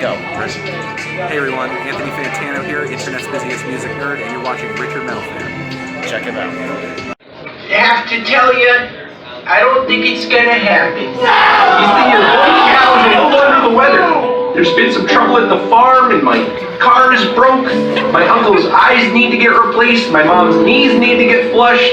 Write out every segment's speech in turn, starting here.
Go, Chris. Hey everyone, Anthony Fantano here, internet's busiest music nerd, and you're watching Richard Metal Fan. Check it out. I have to tell you, I don't think it's gonna happen. These things are really challenging, a little under the weather. There's been some trouble at the farm, and my car is broke. My uncle's eyes need to get replaced. My mom's knees need to get flushed.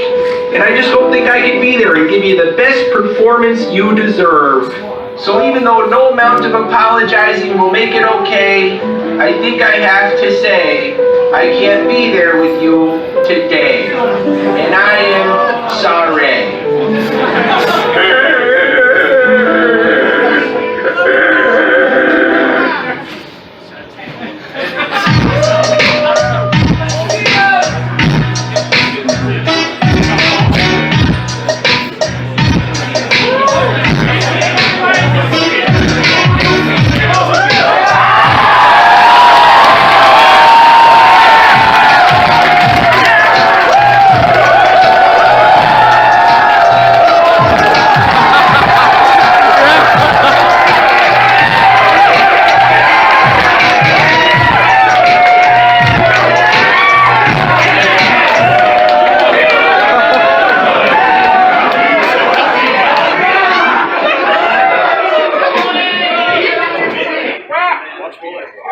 And I just don't think I can be there and give you the best performance you deserve. So even though no amount of apologizing will make it okay, I think I have to say I can't be there with you today. And I am sorry.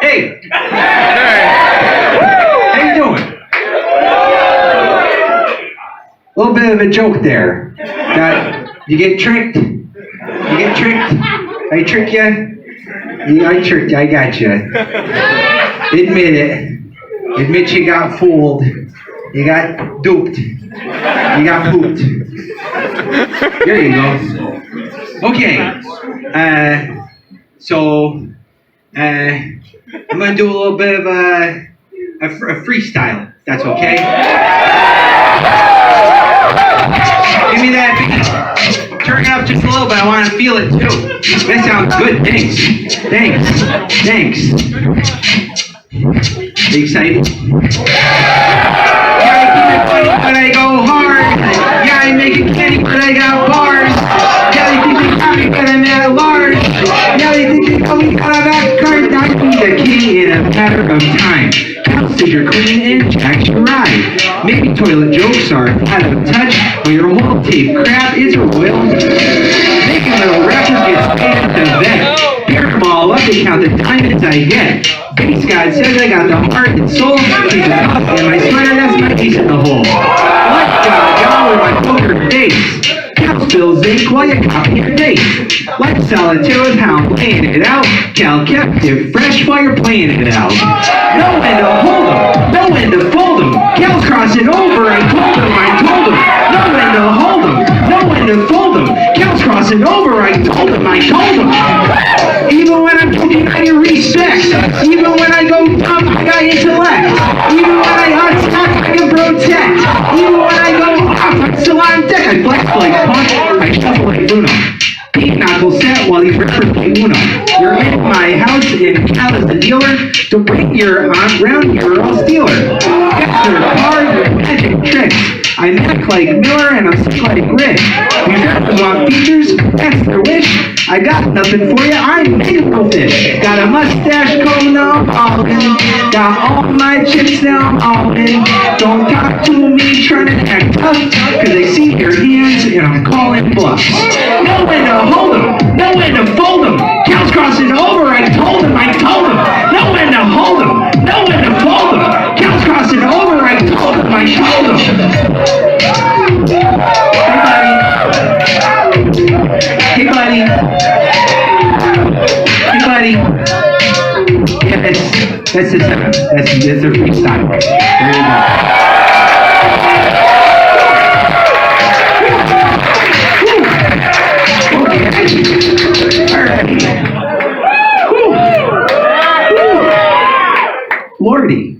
Hey! How you doing? A little bit of a joke there. You get tricked? You get tricked? I trick you? Yeah, I tricked you. I got you. Admit it. Admit you got fooled. You got duped. You got pooped. There you go. Okay. I'm gonna do a little bit of a freestyle, if that's okay. Give me that beat. Turn it up just a little bit, I wanna feel it too. That sounds good, thanks. Are you excited? Yeah, I keep it funny, but I go hard. Yeah, I make it candy, but I got bars. Yeah, they think they got me, but I'm at large. Yeah, they think they call me out of that card. I be the king in a matter of time. House is your clean and Jack's your ride. Maybe toilet jokes are out of touch, but your whole tape crap is royal. Making little rappers get paid at the vet. Pair them all up and count the diamonds I get. Bass God says I got the heart and soul. Keep it up in my sweater, that's my piece in the hole. Let's go with my poker face. Cow spills zinc while you copy your date. Like solitaire with hound playing it out. Cal kept it fresh while you're playing it out. Know when to hold 'em, know when to fold 'em. Cal's crossing over, I told him. Know when to hold 'em, know when to fold 'em. Cal's crossing over, I told him. Even when I'm talking, I get respect. Even when I go dumb, I got intellect. Even when I attack, I can protect. Even when I go off, I'm still on deck. I flex like Punch, I shuffle like Bruno. Eight knuckle set while you rappers play Uno. You're in my house and Cal is the dealer. So bring your aunt round here or I'll steal her. Get your car, your magic tricks. I act like Miller and I'm sick like Rick. These rappers want features, that's their wish. I got nothing for you, I'm magical fish. Got a mustache comb, now I'm all in. Got all my chips, now I'm all in. Don't talk to me trying to act tough, cause I see your hands and I'm calling bluffs. Know when to hold 'em, know when to fold 'em. Cal's crossing over, I told him. Know when to hold 'em, know when to fold 'em. Cal's crossing over, I told him. Hey buddy. Yeah, that's the seven. That's a freestyle. There you go. Lordy,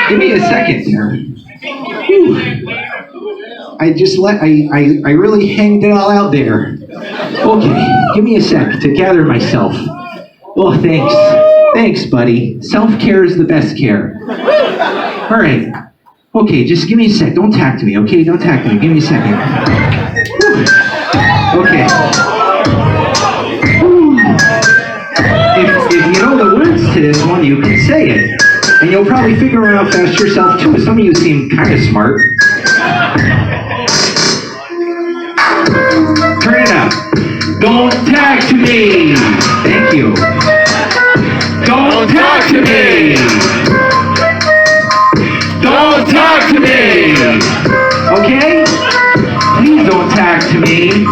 give me a second here. I really hanged it all out there. Okay, give me a sec to gather myself. Oh, thanks, buddy. Self-care is the best care. All right. Okay, just give me a sec. Don't talk to me, okay? Don't talk to me. Give me a second. Okay. If if you know the words to this one, you can say it. And you'll probably figure it out fast yourself too. Some of you seem kind of smart. Turn it up. Don't talk to me. Thank you. Don't talk to me. Don't talk to me. Okay? Please don't talk to me.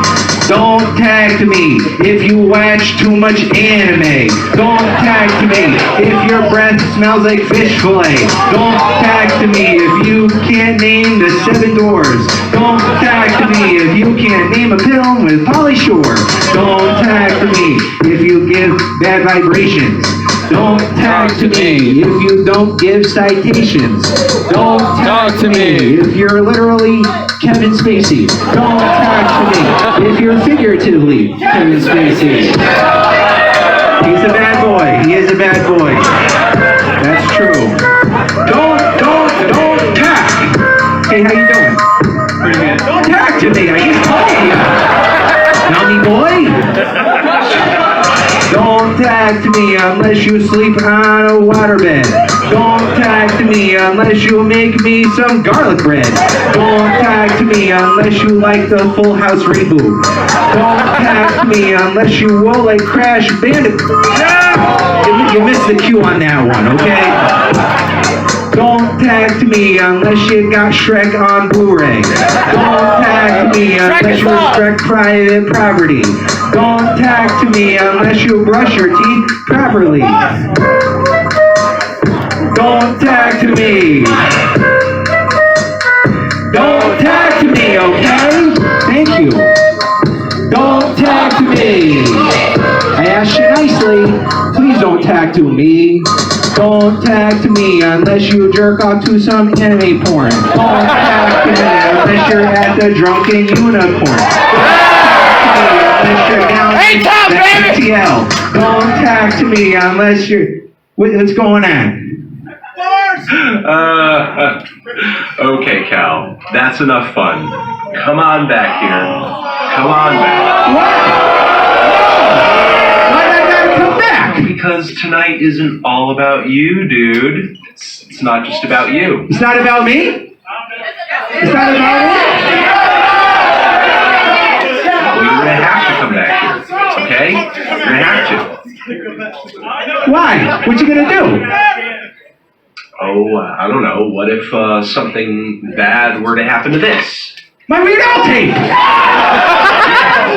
Don't talk to me if you watch too much anime. Don't talk to me if your breath smells like fish fillet. Don't talk to me if you can't name the 7 doors. Don't talk to me if you can't name a film with Pauly Shore. Don't talk to me if you give bad vibrations. Don't talk to me if you don't give citations. Don't talk to me if you're literally Kevin Spacey. Don't talk to me if you're figuratively Kevin Spacey. He's a bad boy. He is a bad boy. That's true. Don't talk. Hey, how you doing? Pretty good. Don't talk to me. I just told you. Dummy boy. Don't talk to me unless you sleep on a waterbed. Don't talk to me unless you make me some garlic bread. Don't talk to me unless you like the Full House reboot. Don't talk to me unless you will like Crash Bandicoot. You missed the cue on that one, okay? Don't talk to me unless you got Shrek on Blu-ray. Don't talk to me unless you respect private property. Don't talk to me unless you brush your teeth properly. Don't talk to me. Don't talk to me, okay? Thank you. Don't talk to me. I asked you nicely. Please don't talk to me. Don't talk to me unless you jerk off to some anime porn. Don't talk to me unless you're at the Drunken Unicorn. Unless you're down at TTL. Don't talk to me unless you're... What's going on? Okay, Cal. That's enough fun. Come on back here. Come on back. Why did I gotta come back? Because tonight isn't all about you, dude. It's not just about you. It's not about me? It's not about me? Well, you're gonna have to come back here, okay? You're gonna have to. Why? What you gonna do? Oh, I don't know. What if something bad were to happen to this? My Weird Al tape!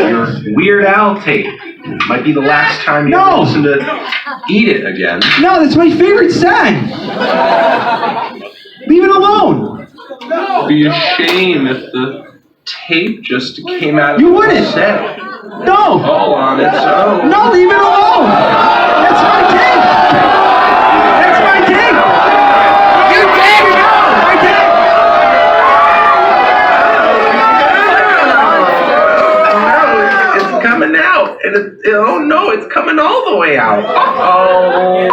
Your Weird Al tape. Might be the last time you ever listen to Eat It again. No, that's my favorite song. Leave it alone. It'd be a shame if the tape just came out of You the wouldn't. set. No. All on its own. No, leave it alone. That's my tape. That's my tape. You take it out. My tape. It's coming out. And oh no, it's coming all the way out. Oh.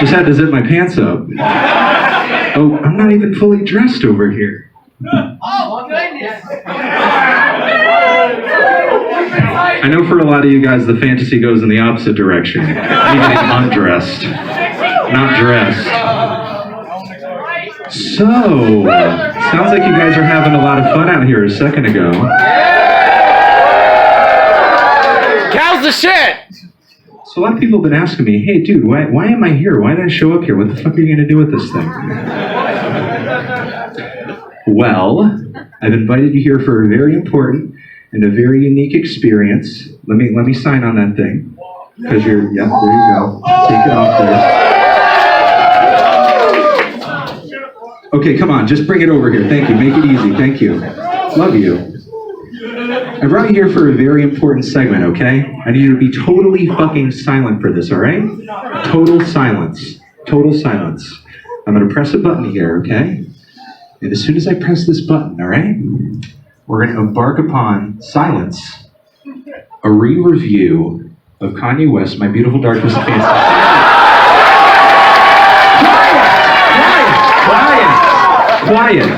Just had to zip my pants up. Oh, I'm not even fully dressed over here. Oh, goodness. I know for a lot of you guys, the fantasy goes in the opposite direction. Me getting undressed, not dressed. So, sounds like you guys are having a lot of fun out here a second ago. How's the shit? So a lot of people have been asking me, hey dude, why am I here? Why did I show up here? What the fuck are you going to do with this thing? Well, I've invited you here for a very important and a very unique experience. Let me sign on that thing. Because there you go. Take it off there. Okay, come on, just bring it over here. Thank you, make it easy, thank you. Love you. I brought you here for a very important segment, okay? I need you to be totally fucking silent for this, alright? Total silence. Total silence. I'm gonna press a button here, okay? And as soon as I press this button, alright? We're gonna embark upon silence. A re-review of Kanye West, My Beautiful Dark Twisted Fantasy. Quiet!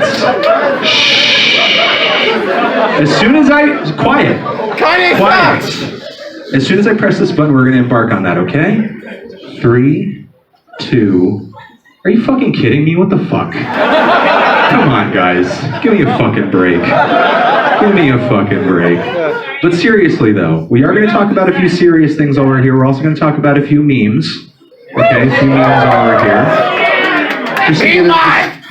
Shh. As soon as quiet. As soon as I press this button, we're going to embark on that, okay? 3, 2. Are you fucking kidding me? What the fuck? Come on, guys. Give me a fucking break. Give me a fucking break. But seriously, though, we are going to talk about a few serious things over here. We're also going to talk about a few memes. Okay, a few memes over here.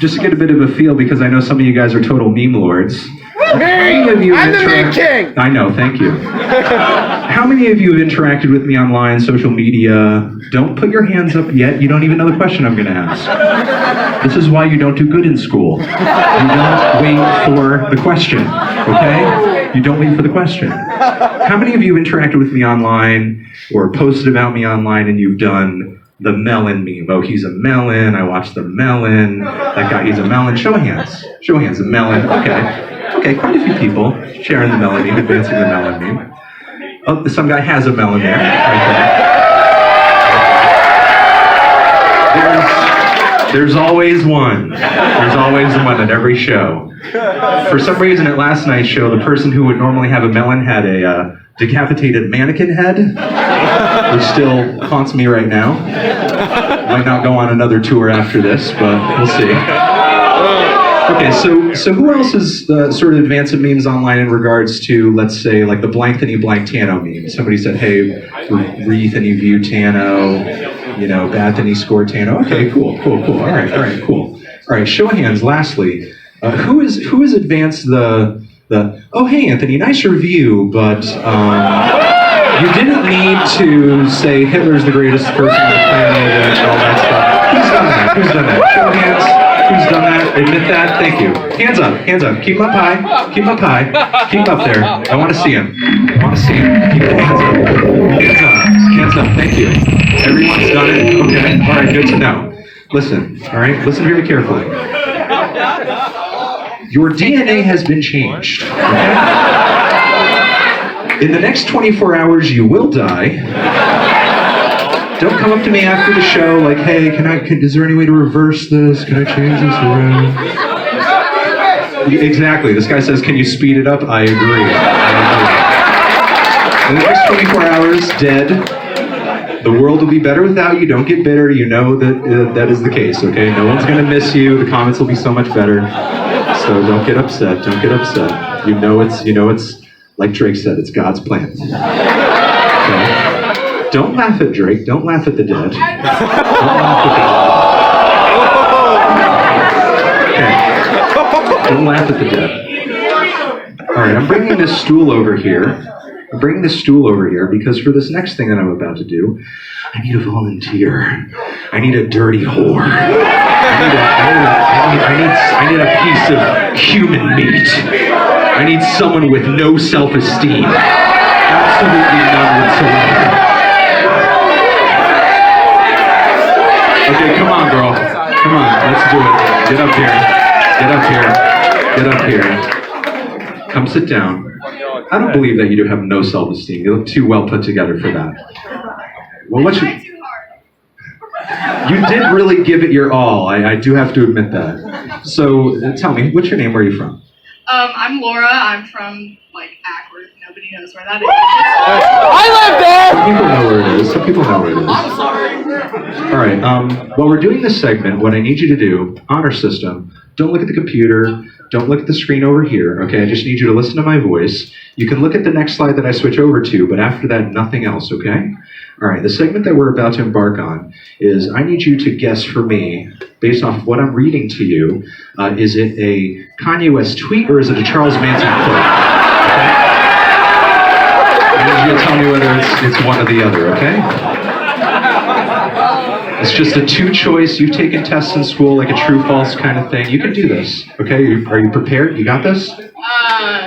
Just to get a bit of a feel, because I know some of you guys are total meme lords. I'm the meme king! I know, thank you. How many of you have interacted with me online, social media? Don't put your hands up yet. You don't even know the question I'm going to ask. This is why you don't do good in school. You don't wait for the question, okay? You don't wait for the question. How many of you have interacted with me online or posted about me online and you've done the melon meme? Oh, he's a melon. I watched the melon. That guy, he's a melon. Show of hands. Show of hands. A melon. Okay, quite a few people sharing the melon meme, advancing the melon meme. Oh, some guy has a melon there. Right there. There's always one. There's always one at every show. For some reason, at last night's show, the person who would normally have a melon had a decapitated mannequin head, which still haunts me right now. Might not go on another tour after this, but we'll see. Okay, so who else is sort of advancing memes online in regards to, let's say, like the Blank-Thany Blank-Tano meme? Somebody said, hey, Re-Thany View Tano, Bad-Thany Score Tano. Okay, cool. All right, cool. All right, show of hands, lastly. Who has advanced the oh, hey, Anthony, nice review, but you didn't need to say Hitler's the greatest person on the planet and all that stuff. Who's done that? Show of hands. Who's done that? Admit that? Thank you. Hands up. Keep them up high. Keep them up there. I want to see him. Keep the hands up. Hands up. Thank you. Everyone's done it? Okay. All right, good to know. Listen, all right? Listen very carefully. Your DNA has been changed. Okay? In the next 24 hours, you will die. Don't come up to me after the show like, hey, is there any way to reverse this? Can I change this around? Exactly. This guy says, can you speed it up? I agree. In the next 24 hours, dead. The world will be better without you. Don't get bitter. You know that that is the case, okay? No one's going to miss you. The comments will be so much better. So don't get upset. You know it's like Drake said, it's God's plan. Okay? Don't laugh at Drake. Don't laugh at the dead. Don't laugh at the dead. Okay. Don't laugh at the dead. All right, I'm bringing this stool over here. Because for this next thing that I'm about to do, I need a volunteer. I need a dirty whore. I need a piece of human meat. I need someone with no self-esteem. Absolutely none whatsoever. Okay, come on, girl. Come on, let's do it. Get up here. Come sit down. I don't believe that you do have no self-esteem. You look too well put together for that. Well, You did really give it your all. I do have to admit that. So tell me, what's your name? Where are you from? I'm Laura. I'm from, like, Ackworth. Nobody knows where that is. I live there! Some people know where it is. Some people know where it is. I'm sorry. All right. While we're doing this segment, what I need you to do, honor system, don't look at the computer. Don't look at the screen over here, okay? I just need you to listen to my voice. You can look at the next slide that I switch over to, but after that, nothing else, okay? All right, the segment that we're about to embark on is I need you to guess for me, based off of what I'm reading to you, is it a Kanye West tweet or is it a Charles Manson quote? Okay? I need you to tell me whether it's one or the other, okay? It's just a two-choice. You've taken tests in school, like a true-false kind of thing. You can do this, okay? Are you prepared? You got this?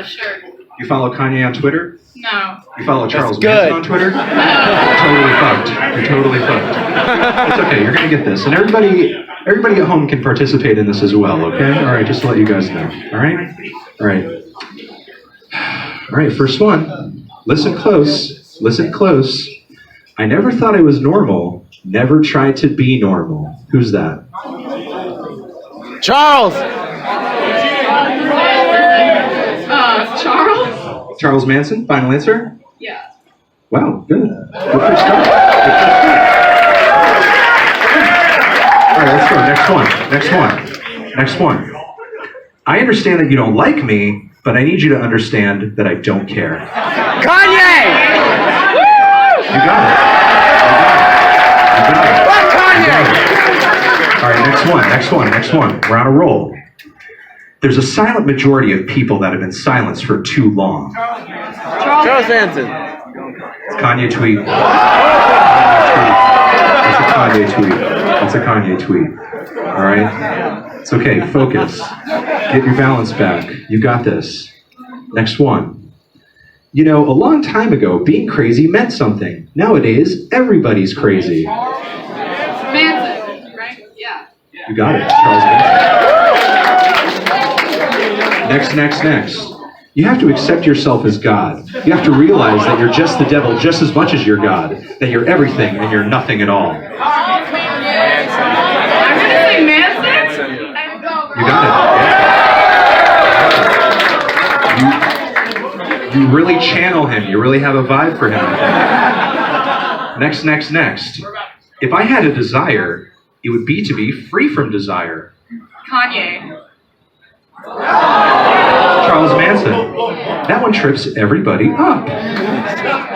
Sure. You follow Kanye on Twitter? No. You follow Charles good. Manson on Twitter? Totally fucked. You're totally fucked. It's okay. You're gonna get this, and everybody at home can participate in this as well. Okay? All right. Just to let you guys know. All right. All right. All right. First one. Listen close. Listen close. I never thought I was normal. Never tried to be normal. Who's that? Charles! Charles? Charles Manson. Final answer. Yeah. Wow. Good. Good first start. All right, let's go. Next one. I understand that you don't like me, but I need you to understand that I don't care. Kanye! You got it. Fuck Kanye! All right, next one. We're on a roll. There's a silent majority of people that have been silenced for too long. Charles Manson. It's Kanye tweet. That's a Kanye tweet. All right? It's okay. Focus. Get your balance back. You got this. Next one. You know, a long time ago, being crazy meant something. Nowadays, everybody's crazy. Manson, right? Yeah. You got it. Charles Manson. Next. You have to accept yourself as God. You have to realize that you're just the devil just as much as you're God. That you're everything and you're nothing at all. I'm gonna say Manson. You got it. You really channel him. You really have a vibe for him. Next. If I had a desire, it would be to be free from desire. Kanye. Charles Manson. That one trips everybody up.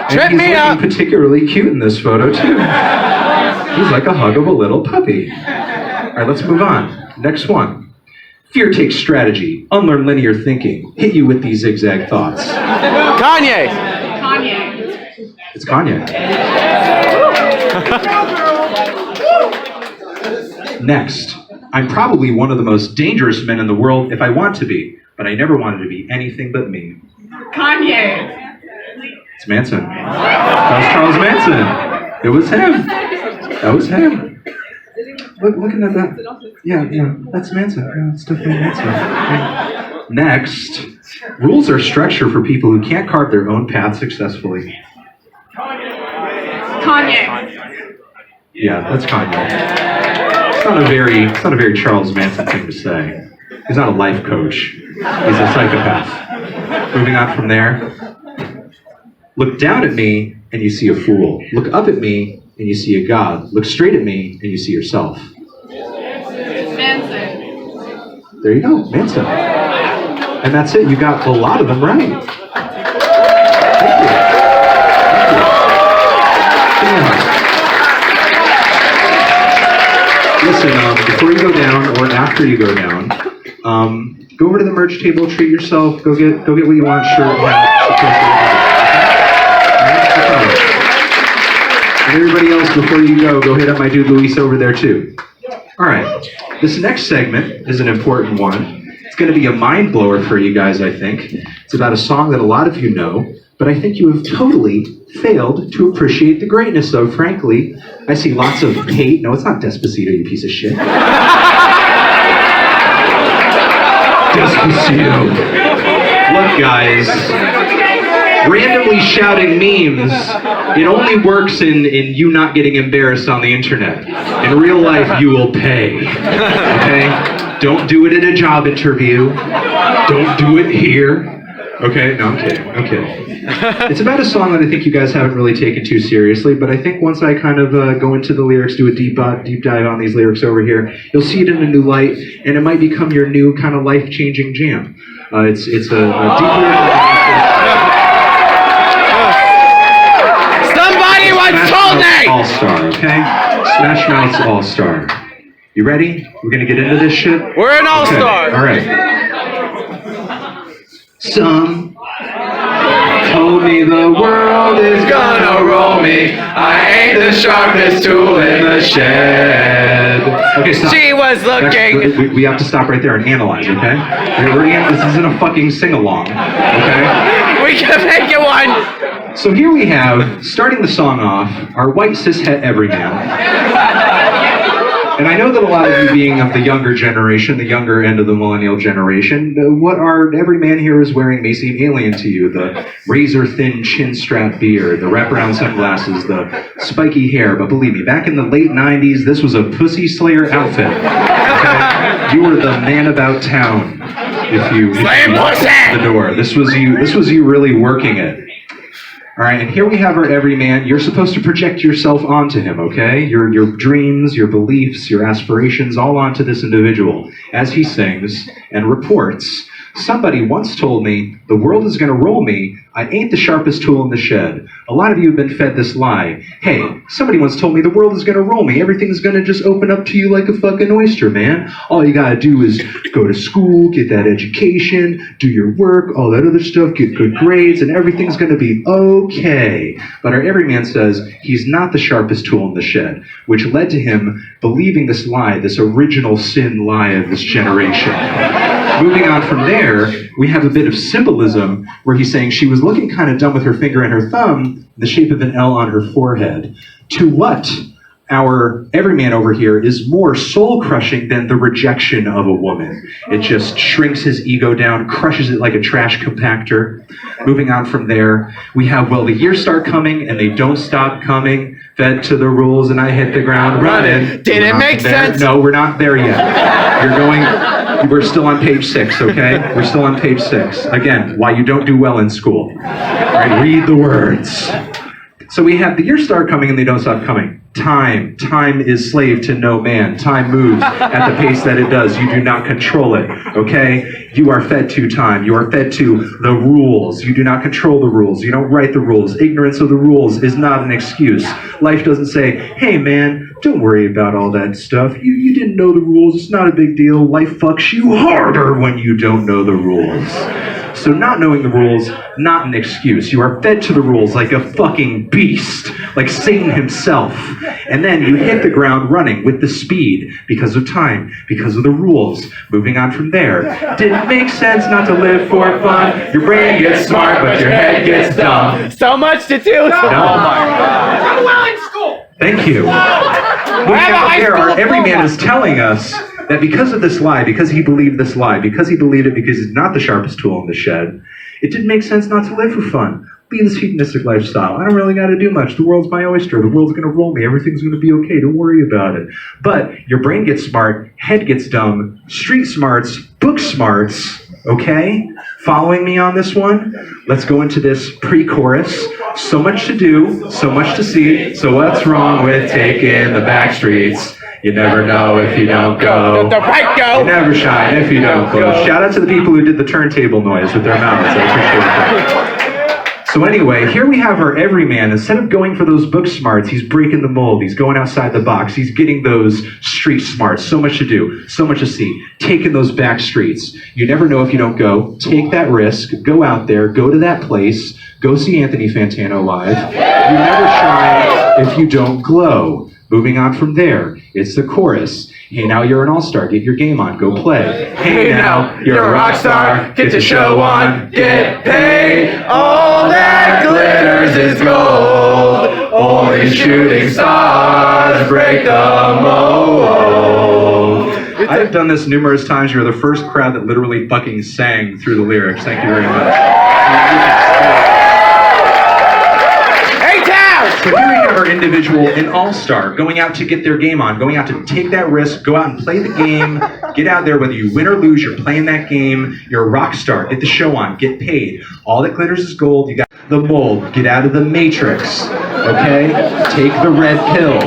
Trip me up. He's looking particularly cute in this photo too. He's like a hug of a little puppy. All right, let's move on. Next one. Fear takes strategy, unlearn linear thinking, hit you with these zigzag thoughts. Kanye! It's Kanye. Next. I'm probably one of the most dangerous men in the world if I want to be, but I never wanted to be anything but me. Kanye. It's Manson. That was Charles Manson. It was him. That was him. Looking at that. Yeah, that's Manson. Yeah, it's definitely Manson. Yeah. Next. Rules are structure for people who can't carve their own path successfully. Kanye. Yeah, that's Kanye. It's not a very Charles Manson thing to say. He's not a life coach. He's a psychopath. Moving on from there. Look down at me and you see a fool. Look up at me and you see a god. Look straight at me and you see yourself. Manson. There you go, Manson. And that's it. You got a lot of them right. Thank you. Listen, before you go down or after you go down, go over to the merch table, treat yourself, go get what you want, shirt, hat, and everybody else, before you go hit up my dude Luis over there too. All right, this next segment is an important one. It's going to be a mind blower for you guys, I think. It's about a song that a lot of you know, but I think you have totally failed to appreciate the greatness of, frankly. I see lots of hate. No, it's not Despacito, you piece of shit. Despacito. Look, guys, randomly shouting memes It only works in you not getting embarrassed on the internet. In real life, you will pay. Okay? Don't do it in a job interview. Don't do it here. Okay? No, I'm kidding. I'm kidding. It's about a song that I think you guys haven't really taken too seriously, but I think once I kind of go into the lyrics, do a deep dive on these lyrics over here, you'll see it in a new light, and it might become your new kind of life-changing jam. It's a deeply... Somebody once told me! All-Star, okay? Smash Mouth's All-Star. You ready? We're gonna get into this shit? We're an all-star. Okay. All right. Some told me the world is gonna roll me. I ain't the sharpest tool in the shed. Okay, stop. She was looking. We have to stop right there and analyze, okay? This isn't a fucking sing-along, okay? We can make it one. So here we have, starting the song off, our white cishet everyman. And I know that a lot of you being of the younger generation, the younger end of the millennial generation, what our every man here is wearing may seem alien to you. The razor-thin chin-strap beard, the wraparound sunglasses, the spiky hair. But believe me, back in the late 90s, this was a pussy slayer outfit. Okay? You were the man about town. If you walked out the door. This was you really working it. All right, and here we have our everyman. You're supposed to project yourself onto him, okay? Your dreams, your beliefs, your aspirations, all onto this individual as he sings and reports. Somebody once told me, the world is gonna roll me. I ain't the sharpest tool in the shed. A lot of you have been fed this lie. Hey, somebody once told me the world is gonna roll me. Everything's gonna just open up to you like a fucking oyster, man. All you gotta do is go to school, get that education, do your work, all that other stuff, get good grades, and everything's gonna be okay. But our everyman says he's not the sharpest tool in the shed, which led to him believing this lie, this original sin lie of this generation. Moving on from there, we have a bit of symbolism where he's saying she was looking kind of dumb with her finger and her thumb in the shape of an L on her forehead. To what our everyman over here is more soul-crushing than the rejection of a woman. It just shrinks his ego down, crushes it like a trash compactor. Moving on from there, we have, well, the years start coming and they don't stop coming. Fed to the rules and I hit the ground running. Did it make sense? No, we're not there yet. We're still on page 6, okay? We're still on page 6. Again, why you don't do well in school. All right, read the words. So we have the years start coming and they don't stop coming. Time is slave to no man. Time moves at the pace that it does. You do not control it, okay? You are fed to time. You are fed to the rules. You do not control the rules. You don't write the rules. Ignorance of the rules is not an excuse. Life doesn't say, hey man, don't worry about all that stuff. You didn't know the rules. It's not a big deal. Life fucks you harder when you don't know the rules. So not knowing the rules, not an excuse. You are fed to the rules like a fucking beast, like Satan himself. And then you hit the ground running with the speed because of time, because of the rules. Moving on from there. Didn't make sense not to live for fun. Your brain gets smart, but your head gets dumb. So much to do. No. I'm well in school. Thank you. Moving on from there, our everyman is telling us that because of this lie, because he believed this lie, because he believed it because he's not the sharpest tool in the shed, it didn't make sense not to live for fun. Lead this hedonistic lifestyle. I don't really got to do much. The world's my oyster. The world's going to roll me. Everything's going to be okay. Don't worry about it. But your brain gets smart, head gets dumb, street smarts, book smarts, okay? Following me on this one? Let's go into this pre-chorus. So much to do, so much to see. So what's wrong with taking the back streets? You never know if you don't go. You never shine if you don't go. Shout out to the people who did the turntable noise with their mouths. I appreciate that. So anyway, here we have our everyman. Instead of going for those book smarts, he's breaking the mold. He's going outside the box. He's getting those street smarts. So much to do, so much to see. Taking those back streets. You never know if you don't go. Take that risk. Go out there. Go to that place. Go see Anthony Fantano live. You never shine if you don't glow. Moving on from there, it's the chorus. Hey, now you're an all-star. Get your game on. Go play. Hey, now you're a rock star. Get the show on. Get paid. All that glitters is gold. Only shooting stars break the mold. I've done this numerous times. You're the first crowd that literally fucking sang through the lyrics. Thank you very much. Hey, town! So here we have our individual, an all-star, going out to get their game on, going out to take that risk, go out and play the game, get out there, whether you win or lose, you're playing that game, you're a rock star, get the show on, get paid. All that glitters is gold, you got the mold, get out of the matrix, okay? Take the red pill.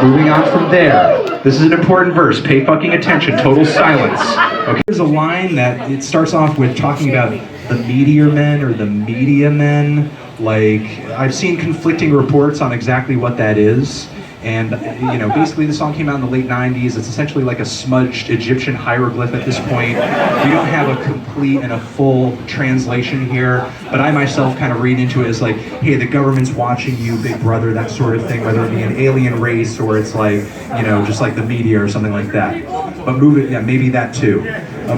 Moving on from there. This is an important verse, pay fucking attention, total silence. Okay, there's a line that it starts off with talking about the meteor men or the media men. Like, I've seen conflicting reports on exactly what that is. And, you know, basically the song came out in the late 90s. It's essentially like a smudged Egyptian hieroglyph at this point. We don't have a complete and a full translation here, but I myself kind of read into it as like, hey, the government's watching you, big brother, that sort of thing, whether it be an alien race or it's like, you know, just like the media or something like that. But maybe that too.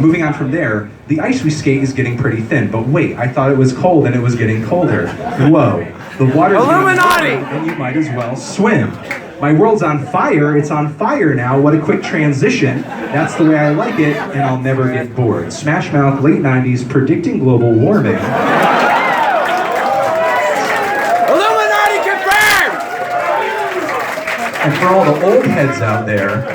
Moving on from there, the ice we skate is getting pretty thin, but wait, I thought it was cold and it was getting colder. Whoa, the water's Illuminati! getting colder and you might as well swim. My world's on fire, it's on fire now, what a quick transition. That's the way I like it, and I'll never get bored. Smash Mouth, late 90s, predicting global warming. Illuminati confirmed! And for all the old heads out there,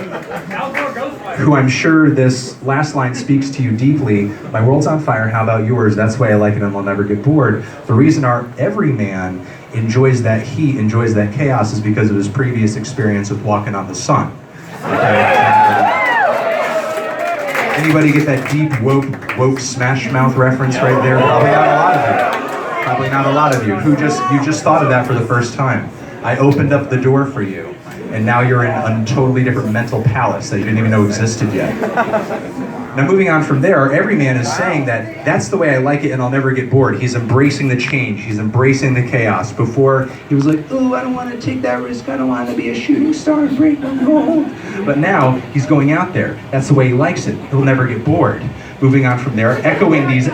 who I'm sure this last line speaks to you deeply, my world's on fire, how about yours? That's the way I like it and I'll never get bored. The reason our everyman enjoys that heat, enjoys that chaos is because of his previous experience with walking on the sun. Okay? Anybody get that deep, woke Smash Mouth reference right there? Probably not a lot of you. Probably not a lot of you. You just thought of that for the first time. I opened up the door for you. And now you're in a totally different mental palace that you didn't even know existed yet. Now moving on from there, everyman is saying that that's the way I like it and I'll never get bored. He's embracing the change, he's embracing the chaos. Before, he was like, oh, I don't want to take that risk, I don't want to be a shooting star and break the mold. But now, he's going out there. That's the way he likes it. He'll never get bored. Moving on from there, echoing these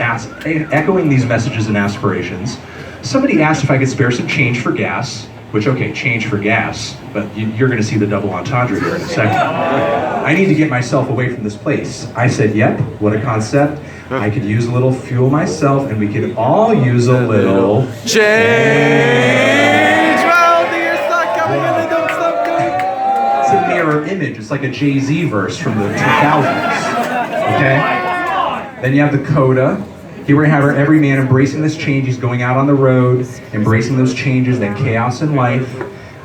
messages and aspirations. Somebody asked if I could spare some change for gas. Which, okay, change for gas, but you're gonna see the double entendre here in a second. I need to get myself away from this place. I said, yep, what a concept. I could use a little fuel myself, and we could all use a little Change! Well, the year's not coming and they don't stop coming. It's a mirror image. It's like a Jay-Z verse from the 2000s, okay? Then you have the coda. Here we have our everyman embracing this change. He's going out on the road, embracing those changes, that chaos in life.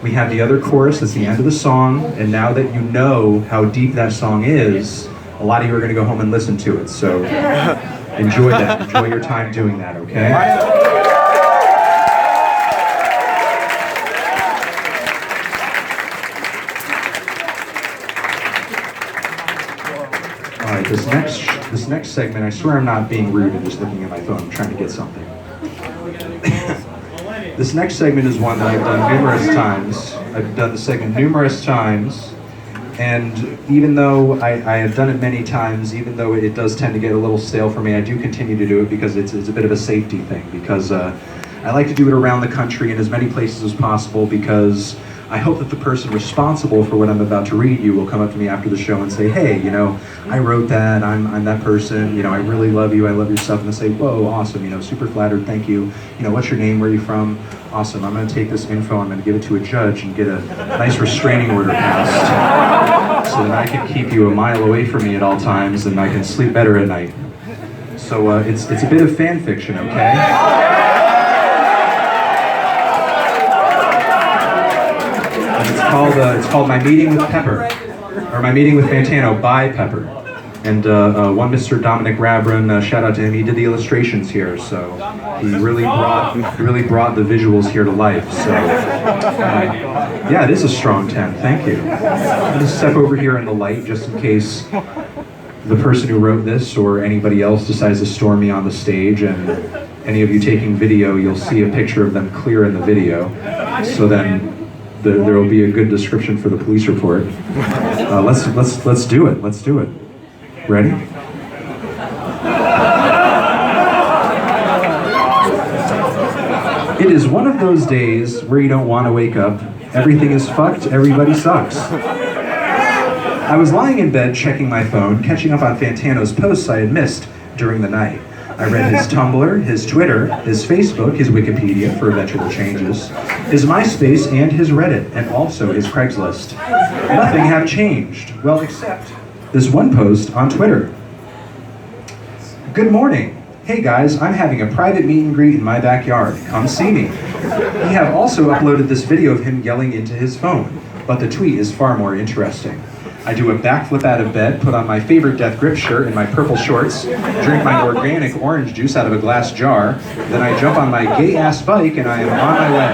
We have the other chorus, that's the end of the song, and now that you know how deep that song is, a lot of you are going to go home and listen to it, so enjoy that. Enjoy your time doing that, okay? All right, this next segment, I swear I'm not being rude and just looking at my phone. I'm trying to get something. This next segment is one that I've done numerous times. I've done the segment numerous times, and even though I have done it many times, even though it does tend to get a little stale for me, I do continue to do it because it's a bit of a safety thing, because I like to do it around the country in as many places as possible, because I hope that the person responsible for what I'm about to read you will come up to me after the show and say, hey, you know, I wrote that, I'm that person, you know, I really love you, I love your stuff, and they say, whoa, awesome, you know, super flattered, thank you, you know, what's your name, where are you from, awesome, I'm going to take this info, I'm going to give it to a judge and get a nice restraining order passed, so that I can keep you a mile away from me at all times, and I can sleep better at night. So it's a bit of fan fiction, okay? It's called My Meeting with Pepper, or My Meeting with Fantano by Pepper. And one Mr. Dominic Rabrin, shout out to him, he did the illustrations here, so he really brought the visuals here to life. So yeah, it is a strong 10, thank you. I'm going to step over here in the light just in case the person who wrote this or anybody else decides to storm me on the stage, and any of you taking video, you'll see a picture of them clear in the video. So then there will be a good description for the police report. Let's do it. Let's do it. Ready? It is one of those days where you don't want to wake up. Everything is fucked. Everybody sucks. I was lying in bed checking my phone, catching up on Fantano's posts I had missed during the night. I read his Tumblr, his Twitter, his Facebook, his Wikipedia for eventual changes, his MySpace, and his Reddit, and also his Craigslist. Nothing had changed, well, except this one post on Twitter. Good morning. Hey guys, I'm having a private meet and greet in my backyard. Come see me. We have also uploaded this video of him yelling into his phone, but the tweet is far more interesting. I do a backflip out of bed, put on my favorite Death Grip shirt and my purple shorts, drink my organic orange juice out of a glass jar, then I jump on my gay-ass bike and I am on my way.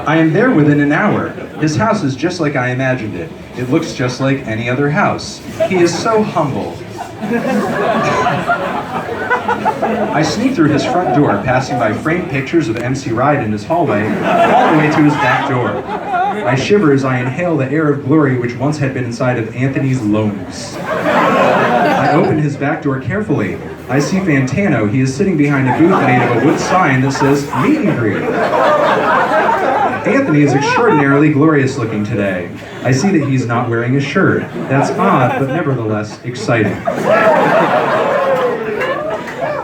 I am there within an hour. His house is just like I imagined it. It looks just like any other house. He is so humble. I sneak through his front door, passing by framed pictures of MC Ride in his hallway, all the way to his back door. I shiver as I inhale the air of glory which once had been inside of Anthony's lungs. I open his back door carefully. I see Fantano. He is sitting behind a booth made of a wood sign that says, "Meet and Greet." Anthony is extraordinarily glorious looking today. I see that he's not wearing a shirt. That's odd, but nevertheless exciting.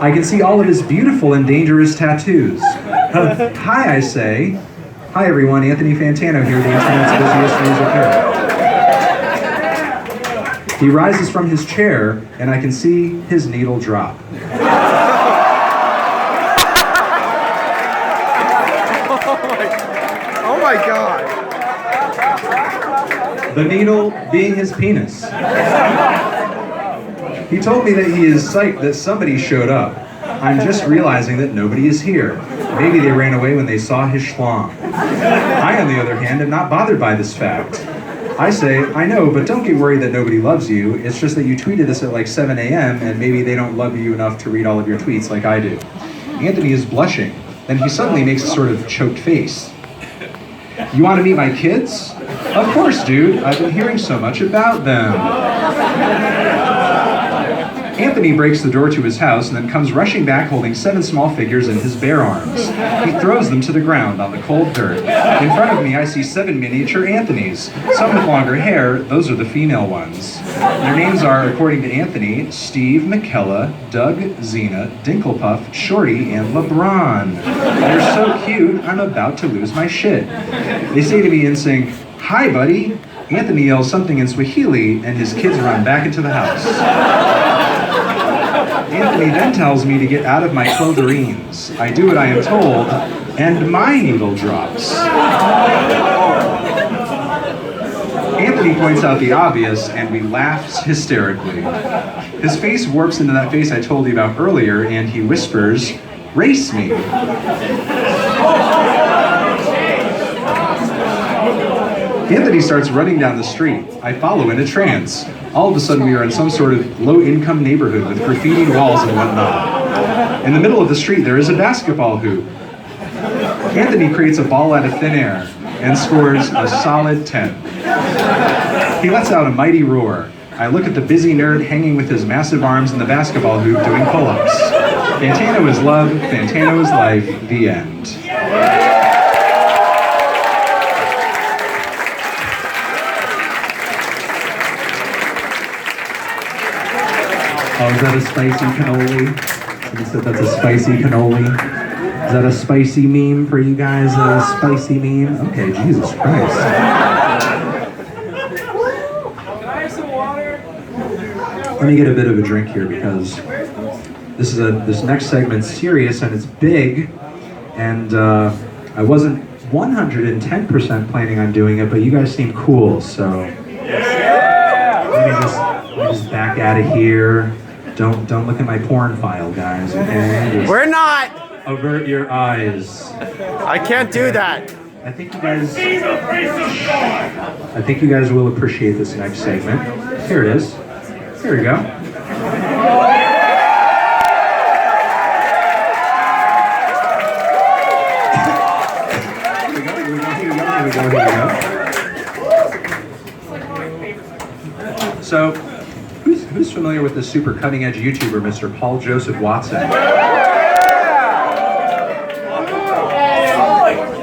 I can see all of his beautiful and dangerous tattoos. Hi, I say. Hi everyone, Anthony Fantano here, the internet's busiest music nerd. He rises from his chair, and I can see his needle drop. Oh my God. The needle being his penis. He told me that he is psyched that somebody showed up. I'm just realizing that nobody is here. Maybe they ran away when they saw his schlong. I, on the other hand, am not bothered by this fact. I say, I know, but don't get worried that nobody loves you. It's just that you tweeted this at like 7 a.m. and maybe they don't love you enough to read all of your tweets like I do. Anthony is blushing. Then he suddenly makes a sort of choked face. You want to meet my kids? Of course, dude. I've been hearing so much about them. Anthony breaks the door to his house and then comes rushing back holding 7 small figures in his bare arms. He throws them to the ground on the cold dirt. In front of me I see 7 miniature Anthonys. Some with longer hair, those are the female ones. Their names are, according to Anthony, Steve, McKella, Doug, Xena, Dinklepuff, Shorty, and LeBron. They're so cute, I'm about to lose my shit. They say to me in sync, "Hi buddy." Anthony yells something in Swahili and his kids run back into the house. Anthony then tells me to get out of my clotherines. I do what I am told, and my needle drops. Anthony points out the obvious, and we laugh hysterically. His face warps into that face I told you about earlier, and he whispers, "Race me." Anthony starts running down the street. I follow in a trance. All of a sudden we are in some sort of low-income neighborhood with graffitied walls and whatnot. In the middle of the street there is a basketball hoop. Anthony creates a ball out of thin air and scores a solid 10. He lets out a mighty roar. I look at the busy nerd hanging with his massive arms in the basketball hoop doing pull-ups. Fantano is love, Fantano is life, the end. Oh, is that a spicy cannoli? Someone said that's a spicy cannoli. Is that a spicy meme for you guys? A spicy meme? Okay, Jesus Christ. Can I have some water? Let me get a bit of a drink here because this next segment's serious and it's big, and I wasn't 110% planning on doing it, but you guys seem cool, so let me just back out of here. Don't look at my porn file, guys, okay? Just We're not. avert your eyes. I can't do that. I think you guys will appreciate this next segment. Here it is. Here we go. Here we go. So, who's familiar with the super cutting edge YouTuber, Mr. Paul Joseph Watson?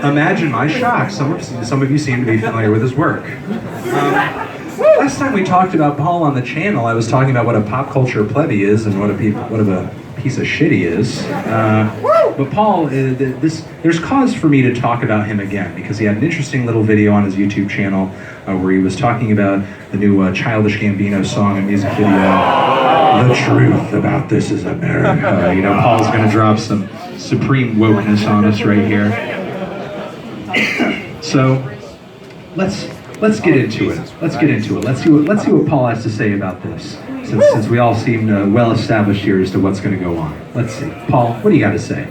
Imagine my shock. Some of you seem to be familiar with his work. Last time we talked about Paul on the channel, I was talking about what a pop culture pleb he is and what a piece of shit he is. But Paul, there's cause for me to talk about him again because he had an interesting little video on his YouTube channel where he was talking about the new Childish Gambino song and music video, The Truth About This Is America. Paul's gonna drop some supreme wokeness on us right here. So, let's get into it. Let's see what Paul has to say about this. Since we all seem well established here as to what's going to go on. Let's see. Paul, what do you got to say?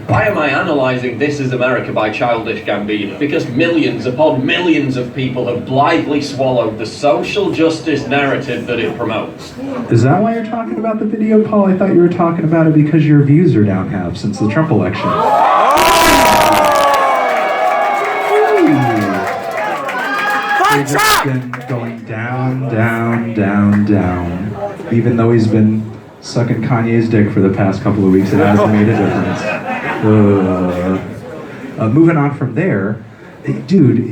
Why am I analysing This Is America by Childish Gambino? Because millions upon millions of people have blithely swallowed the social justice narrative that it promotes. Is that why you're talking about the video, Paul? I thought you were talking about it because your views are down half since the Trump election. They've just been going down, down, down, down. Even though he's been sucking Kanye's dick for the past couple of weeks, it hasn't made a difference. Moving on from there, dude,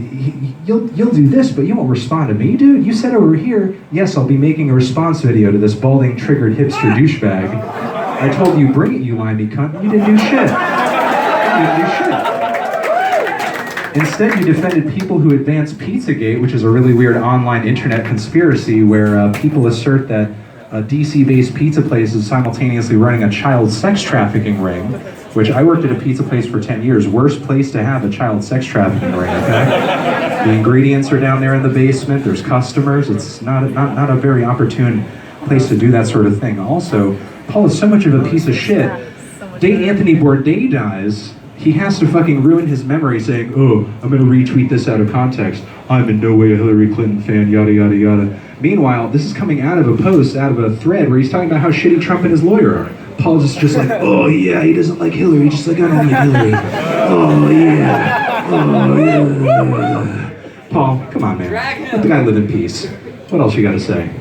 you'll do this, but you won't respond to me, dude. You said over here, yes, I'll be making a response video to this balding, triggered hipster douchebag. I told you, bring it, you limey cunt. You didn't do shit. You didn't do shit. Instead, you defended people who advance Pizzagate, which is a really weird online internet conspiracy where people assert that a DC-based pizza place is simultaneously running a child sex trafficking ring, which I worked at a pizza place for 10 years. Worst place to have a child sex trafficking ring, okay? The ingredients are down there in the basement. There's customers. It's not a very opportune place to do that sort of thing. Also, Paul is so much of a piece of shit. Day Anthony Bourdain dies, he has to fucking ruin his memory saying, oh, I'm gonna retweet this out of context. I'm in no way a Hillary Clinton fan, yada, yada, yada. Meanwhile, this is coming out of a post, out of a thread where he's talking about how shitty Trump and his lawyer are. Paul's just like, oh yeah, he doesn't like Hillary, just like I don't like Hillary. Oh yeah, oh yeah. Paul, come on man, let the guy live in peace. What else you gotta say?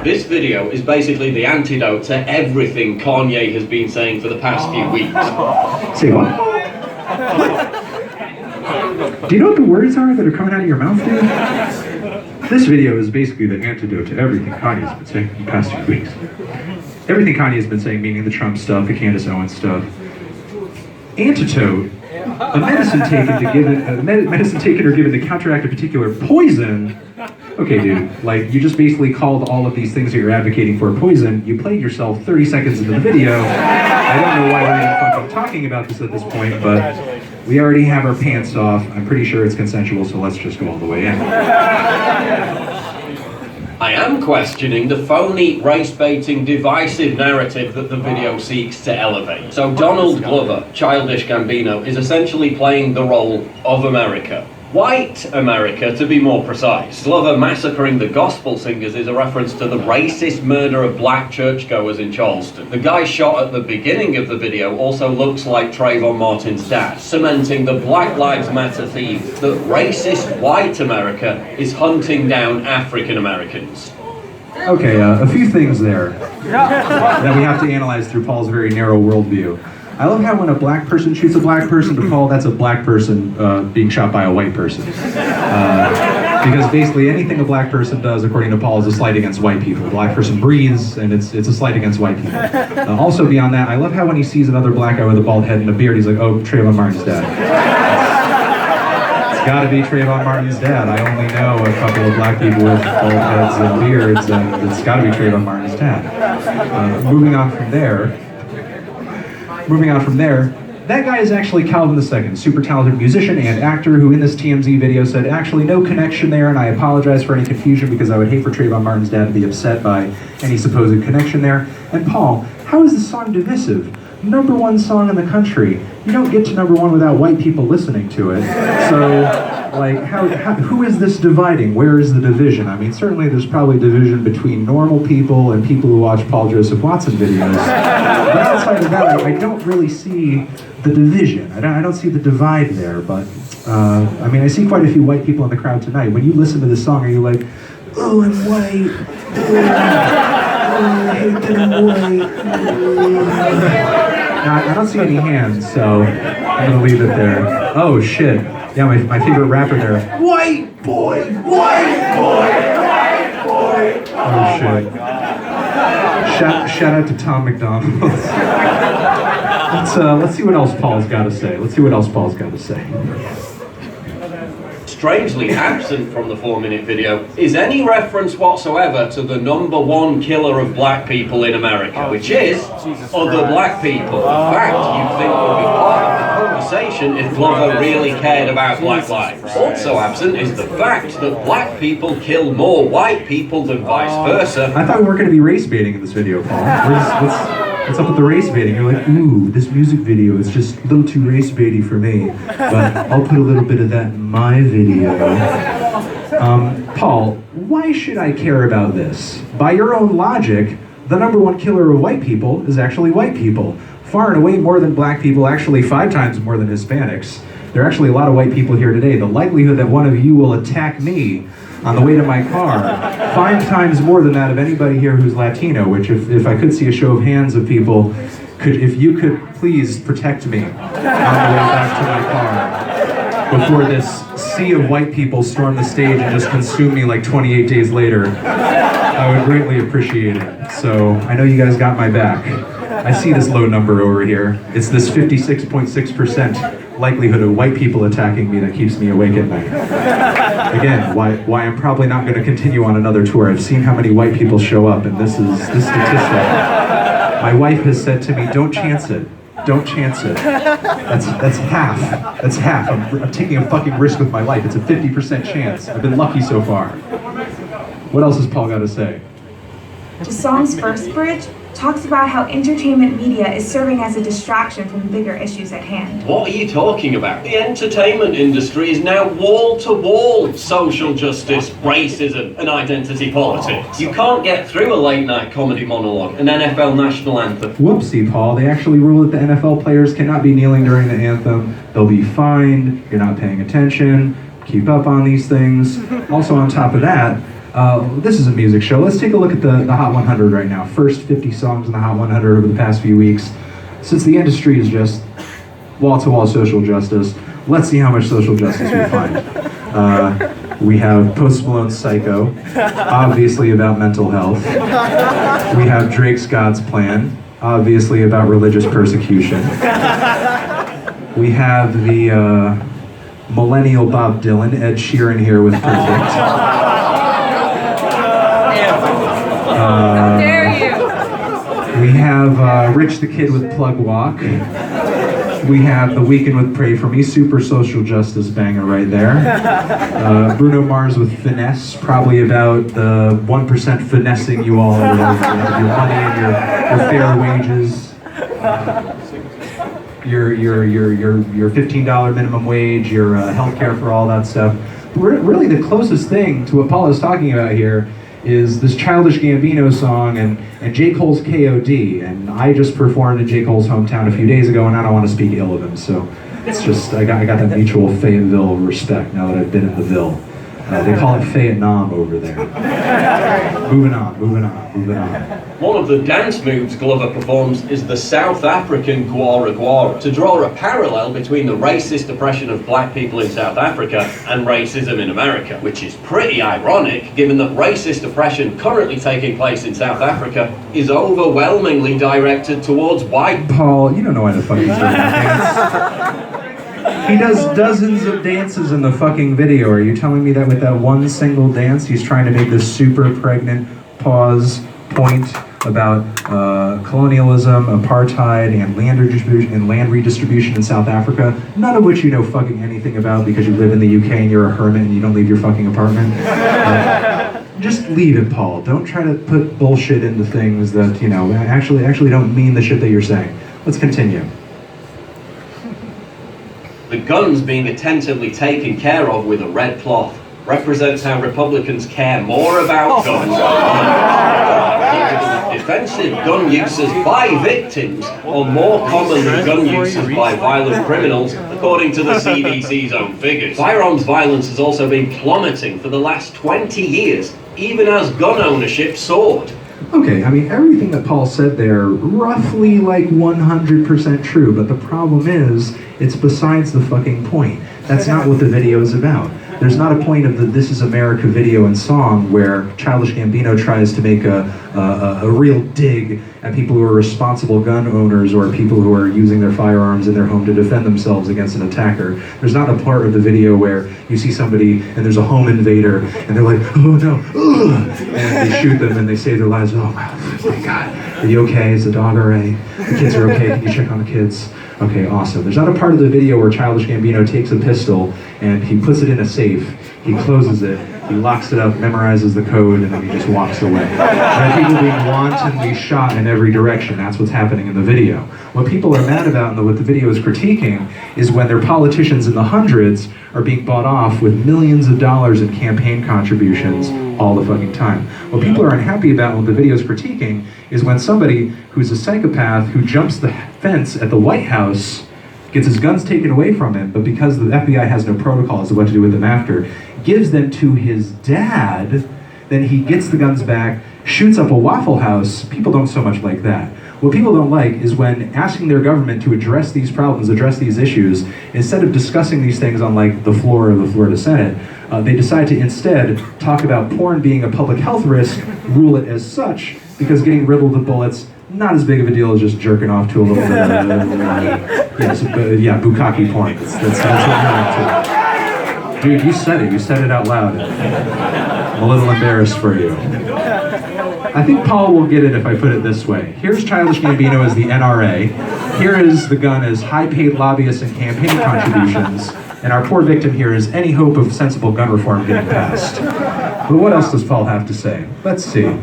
This video is basically the antidote to everything Kanye has been saying for the past few weeks. Say what? Do you know what the words are that are coming out of your mouth, dude? This video is basically the antidote to everything Kanye's been saying in the past few weeks. Everything Kanye's been saying, meaning the Trump stuff, the Candace Owens stuff. Antidote, a medicine taken or given to counteract a particular poison. Okay, dude, like, you just basically called all of these things that you're advocating for poison. You played yourself 30 seconds into the video. I don't know why we're even fucking talking about this at this point, but we already have our pants off. I'm pretty sure it's consensual, so let's just go all the way in. I am questioning the phony, race-baiting, divisive narrative that the video seeks to elevate. So Donald Glover, Childish Gambino, is essentially playing the role of America. White America, to be more precise. Glover massacring the gospel singers is a reference to the racist murder of black churchgoers in Charleston. The guy shot at the beginning of the video also looks like Trayvon Martin's dad, cementing the Black Lives Matter theme that racist white America is hunting down African Americans. Okay, a few things there that we have to analyze through Paul's very narrow worldview. I love how when a black person shoots a black person, to Paul, that's a black person being shot by a white person. Because basically anything a black person does, according to Paul, is a slight against white people. A black person breathes, and it's a slight against white people. Also beyond that, I love how when he sees another black guy with a bald head and a beard, he's like, oh, Trayvon Martin's dad. It's gotta be Trayvon Martin's dad. I only know a couple of black people with bald heads and beards, and it's gotta be Trayvon Martin's dad. Moving on from there, that guy is actually Calvin II, super talented musician and actor who in this TMZ video said actually no connection there, and I apologize for any confusion because I would hate for Trayvon Martin's dad to be upset by any supposed connection there. And Paul, how is this song divisive? #1 song in the country. You don't get to #1 without white people listening to it. So, like, who is this dividing? Where is the division? I mean, certainly there's probably division between normal people and people who watch Paul Joseph Watson videos. But outside of that, I don't really see the division. I don't see the divide there, but, I mean, I see quite a few white people in the crowd tonight. When you listen to this song, are you like, oh, I'm white, oh, I hate that I'm white, I don't see any hands, so I'm gonna leave it there. Oh shit, Yeah, my favorite rapper there. White boy, white boy, white boy. Oh shit. Shout out to Tom McDonald. Let's see what else Paul's got to say. Strangely absent from the 4-minute video is any reference whatsoever to the #1 killer of black people in America, which is other black people. In fact, you'd think would be part of the conversation if Glover really cared about black lives. Also absent is the fact that black people kill more white people than vice versa. I thought we weren't going to be race baiting in this video, Paul. What's up with the race baiting? You're like, ooh, this music video is just a little too race baity for me, but I'll put a little bit of that in my video. Paul, why should I care about this? By your own logic, the #1 killer of white people is actually white people. Far and away more than black people, actually 5 times more than Hispanics. There are actually a lot of white people here today. The likelihood that one of you will attack me on the way to my car, 5 times more than that of anybody here who's Latino, which if I could see a show of hands of people, if you could please protect me on the way back to my car before this sea of white people storm the stage and just consume me like 28 days later, I would greatly appreciate it. So I know you guys got my back. I see this low number over here. It's this 56.6% likelihood of white people attacking me that keeps me awake at night. Again, why I'm probably not going to continue on another tour. I've seen how many white people show up, and this statistic. My wife has said to me, "Don't chance it. Don't chance it." That's half. That's half. I'm taking a fucking risk with my life. It's a 50% chance. I've been lucky so far. What else has Paul got to say? The song's first bridge talks about how entertainment media is serving as a distraction from bigger issues at hand. What are you talking about? The entertainment industry is now wall-to-wall social justice, racism, and identity politics. You can't get through a late-night comedy monologue, an NFL national anthem. Whoopsie, Paul. They actually rule that the NFL players cannot be kneeling during the anthem. They'll be fined. You're not paying attention. Keep up on these things. Also, on top of that, this is a music show. Let's take a look at the Hot 100 right now. First 50 songs in the Hot 100 over the past few weeks. Since the industry is just wall-to-wall social justice, let's see how much social justice we find. We have Post Malone's Psycho, obviously about mental health. We have Drake's God's Plan, obviously about religious persecution. We have the millennial Bob Dylan, Ed Sheeran here with Perfect. How dare you? We have Rich the Kid with Plug Walk. We have The Weeknd with Pray For Me, super social justice banger right there. Bruno Mars with Finesse, probably about the 1% finessing you all over your money and your fair wages. Your $15 minimum wage, your health care for all that stuff. But really the closest thing to what Paul is talking about here is this Childish Gambino song and J. Cole's K.O.D. And I just performed in J. Cole's hometown a few days ago, and I don't want to speak ill of him. So it's just, I got that mutual Fayetteville respect now that I've been in the Ville. They call it Vietnam over there. Moving on. One of the dance moves Glover performs is the South African Gwara Gwara, to draw a parallel between the racist oppression of black people in South Africa and racism in America, which is pretty ironic given that racist oppression currently taking place in South Africa is overwhelmingly directed towards white. Paul, you don't know why the fuck he's doing that. He does dozens of dances in the fucking video. Are you telling me that with that one single dance, he's trying to make this super pregnant pause point about colonialism, apartheid, and land redistribution in South Africa, none of which you know fucking anything about because you live in the UK and you're a hermit and you don't leave your fucking apartment? Just leave it, Paul. Don't try to put bullshit into things that, you know, actually don't mean the shit that you're saying. Let's continue. The guns being attentively taken care of with a red cloth represents how Republicans care more about guns than defensive gun uses by victims are more common than gun uses by violent criminals, according to the CDC's own figures. Firearms violence has also been plummeting for the last 20 years, even as gun ownership soared. Okay, I mean, everything that Paul said there, roughly like 100% true, but the problem is, it's besides the fucking point. That's not what the video is about. There's not a point of the This Is America video and song where Childish Gambino tries to make a real dig at people who are responsible gun owners or people who are using their firearms in their home to defend themselves against an attacker. There's not a part of the video where you see somebody and there's a home invader and they're like, oh no, ugh, and they shoot them and they save their lives. Oh my God, are you okay? Is the dog all right? The kids are okay? Can you check on the kids? Okay, awesome. There's not a part of the video where Childish Gambino takes a pistol and he puts it in a safe, he closes it, he locks it up, memorizes the code, and then he just walks away. There are people being wantonly shot in every direction. That's what's happening in the video. What people are mad about and what the video is critiquing is when their politicians in the hundreds are being bought off with millions of dollars in campaign contributions all the fucking time. What people are unhappy about, what the video is critiquing, is when somebody who's a psychopath who jumps the fence at the White House gets his guns taken away from him, but because the FBI has no protocols of what to do with them after, gives them to his dad, then he gets the guns back, shoots up a Waffle House. People don't so much like that. What people don't like is when asking their government to address these problems, address these issues, instead of discussing these things on like the floor of the Florida Senate, they decide to instead talk about porn being a public health risk, rule it as such, because getting riddled with bullets, not as big of a deal as just jerking off to a little bit of, bukkake porn. That's what you're into. Dude, you said it out loud. I'm a little embarrassed for you. I think Paul will get it if I put it this way. Here's Childish Gambino as the NRA. Here is the gun as high-paid lobbyists and campaign contributions. And our poor victim here is any hope of sensible gun reform getting passed. But what else does Paul have to say? Let's see.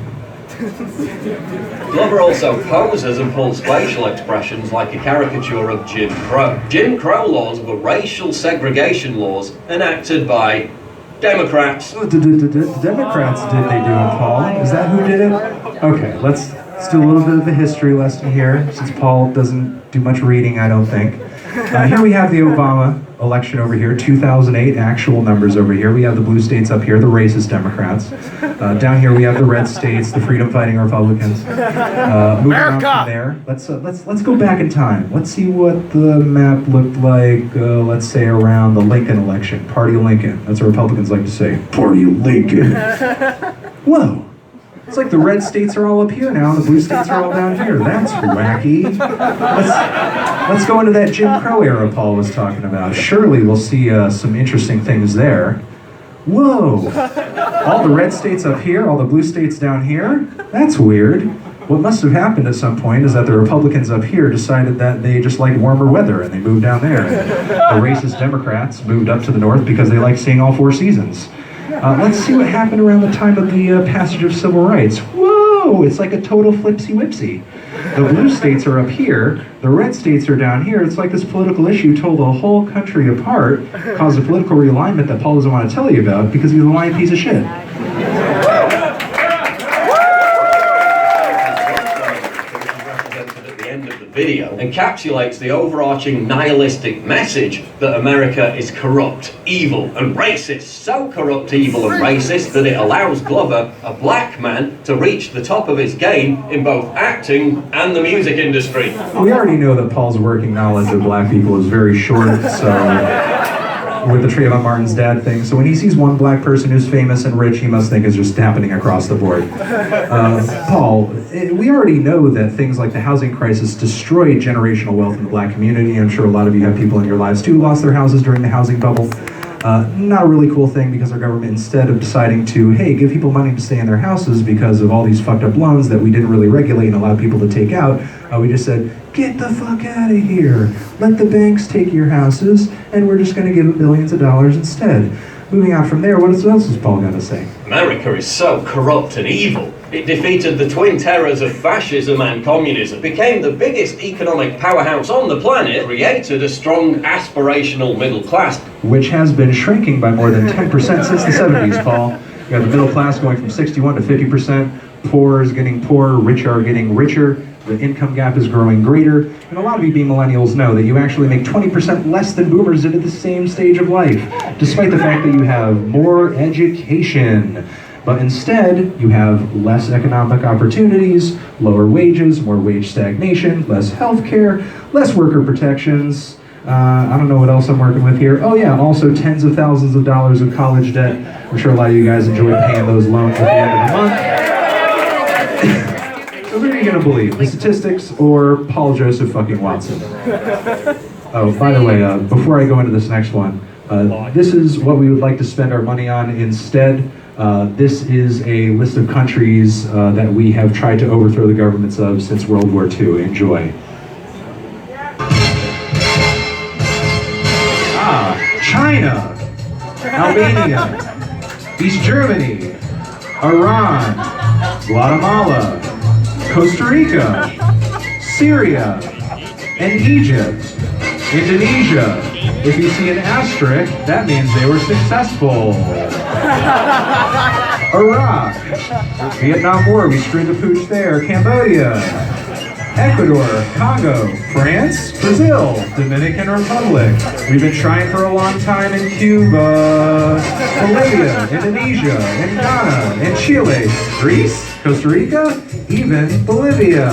Glover also poses and pulls facial expressions like a caricature of Jim Crow. Jim Crow laws were racial segregation laws enacted by Democrats. Oh, the Democrats did they do it, Paul? Is that who did it? Okay, let's do a little bit of a history lesson here, since Paul doesn't do much reading, I don't think. Here we have the Obama election over here, 2008 actual numbers over here. We have the blue states up here, the racist Democrats. Down here we have the red states, the freedom-fighting Republicans. Moving on from there, let's go back in time. Let's see what the map looked like. Let's say around the Lincoln election, Party of Lincoln. That's what Republicans like to say, Party of Lincoln. Whoa. It's like the red states are all up here now, and the blue states are all down here. That's wacky. Let's go into that Jim Crow era Paul was talking about. Surely we'll see some interesting things there. Whoa! All the red states up here, all the blue states down here? That's weird. What must have happened at some point is that the Republicans up here decided that they just liked warmer weather, and they moved down there. And the racist Democrats moved up to the north because they like seeing all four seasons. Let's see what happened around the time of the passage of civil rights. Whoa, it's like a total flipsy-whipsy. The blue states are up here, the red states are down here. It's like this political issue told the whole country apart, caused a political realignment that Paul doesn't want to tell you about because he's a lying piece of shit. Video encapsulates the overarching nihilistic message that America is corrupt, evil, and racist. So corrupt, evil, and racist that it allows Glover, a black man, to reach the top of his game in both acting and the music industry. We already know that Paul's working knowledge of black people is very short, so with the Trayvon Martin's dad thing. So when he sees one black person who's famous and rich, he must think it's just happening across the board. Paul, we already know that things like the housing crisis destroyed generational wealth in the black community. I'm sure a lot of you have people in your lives too who lost their houses during the housing bubble. Not a really cool thing because our government, instead of deciding to, hey, give people money to stay in their houses because of all these fucked up loans that we didn't really regulate and allow people to take out, we just said, get the fuck out of here. Let the banks take your houses and we're just going to give them billions of dollars instead. Moving on from there, what else is Paul going to say? America is so corrupt and evil. It defeated the twin terrors of fascism and communism, became the biggest economic powerhouse on the planet, created a strong aspirational middle class, which has been shrinking by more than 10% since the 70s, Paul. You have the middle class going from 61 to 50%, poor is getting poorer, rich are getting richer, the income gap is growing greater, and a lot of you being millennials know that you actually make 20% less than boomers did at the same stage of life, despite the fact that you have more education. But instead, you have less economic opportunities, lower wages, more wage stagnation, less health care, less worker protections. I don't know what else I'm working with here. Oh yeah, also tens of thousands of dollars of college debt. I'm sure a lot of you guys enjoy paying those loans at the end of the month. So who are you gonna believe? The statistics or Paul Joseph fucking Watson? Oh, by the way, before I go into this next one, this is what we would like to spend our money on instead. This is a list of countries that we have tried to overthrow the governments of since World War II. Enjoy. China, Albania, East Germany, Iran, Guatemala, Costa Rica, Syria, and Egypt. Indonesia. If you see an asterisk, that means they were successful. Iraq, Vietnam War, we screwed the pooch there. Cambodia, Ecuador, Congo, France, Brazil, Dominican Republic. We've been trying for a long time in Cuba, Bolivia, Indonesia, and Ghana, and Chile, Greece, Costa Rica, even Bolivia.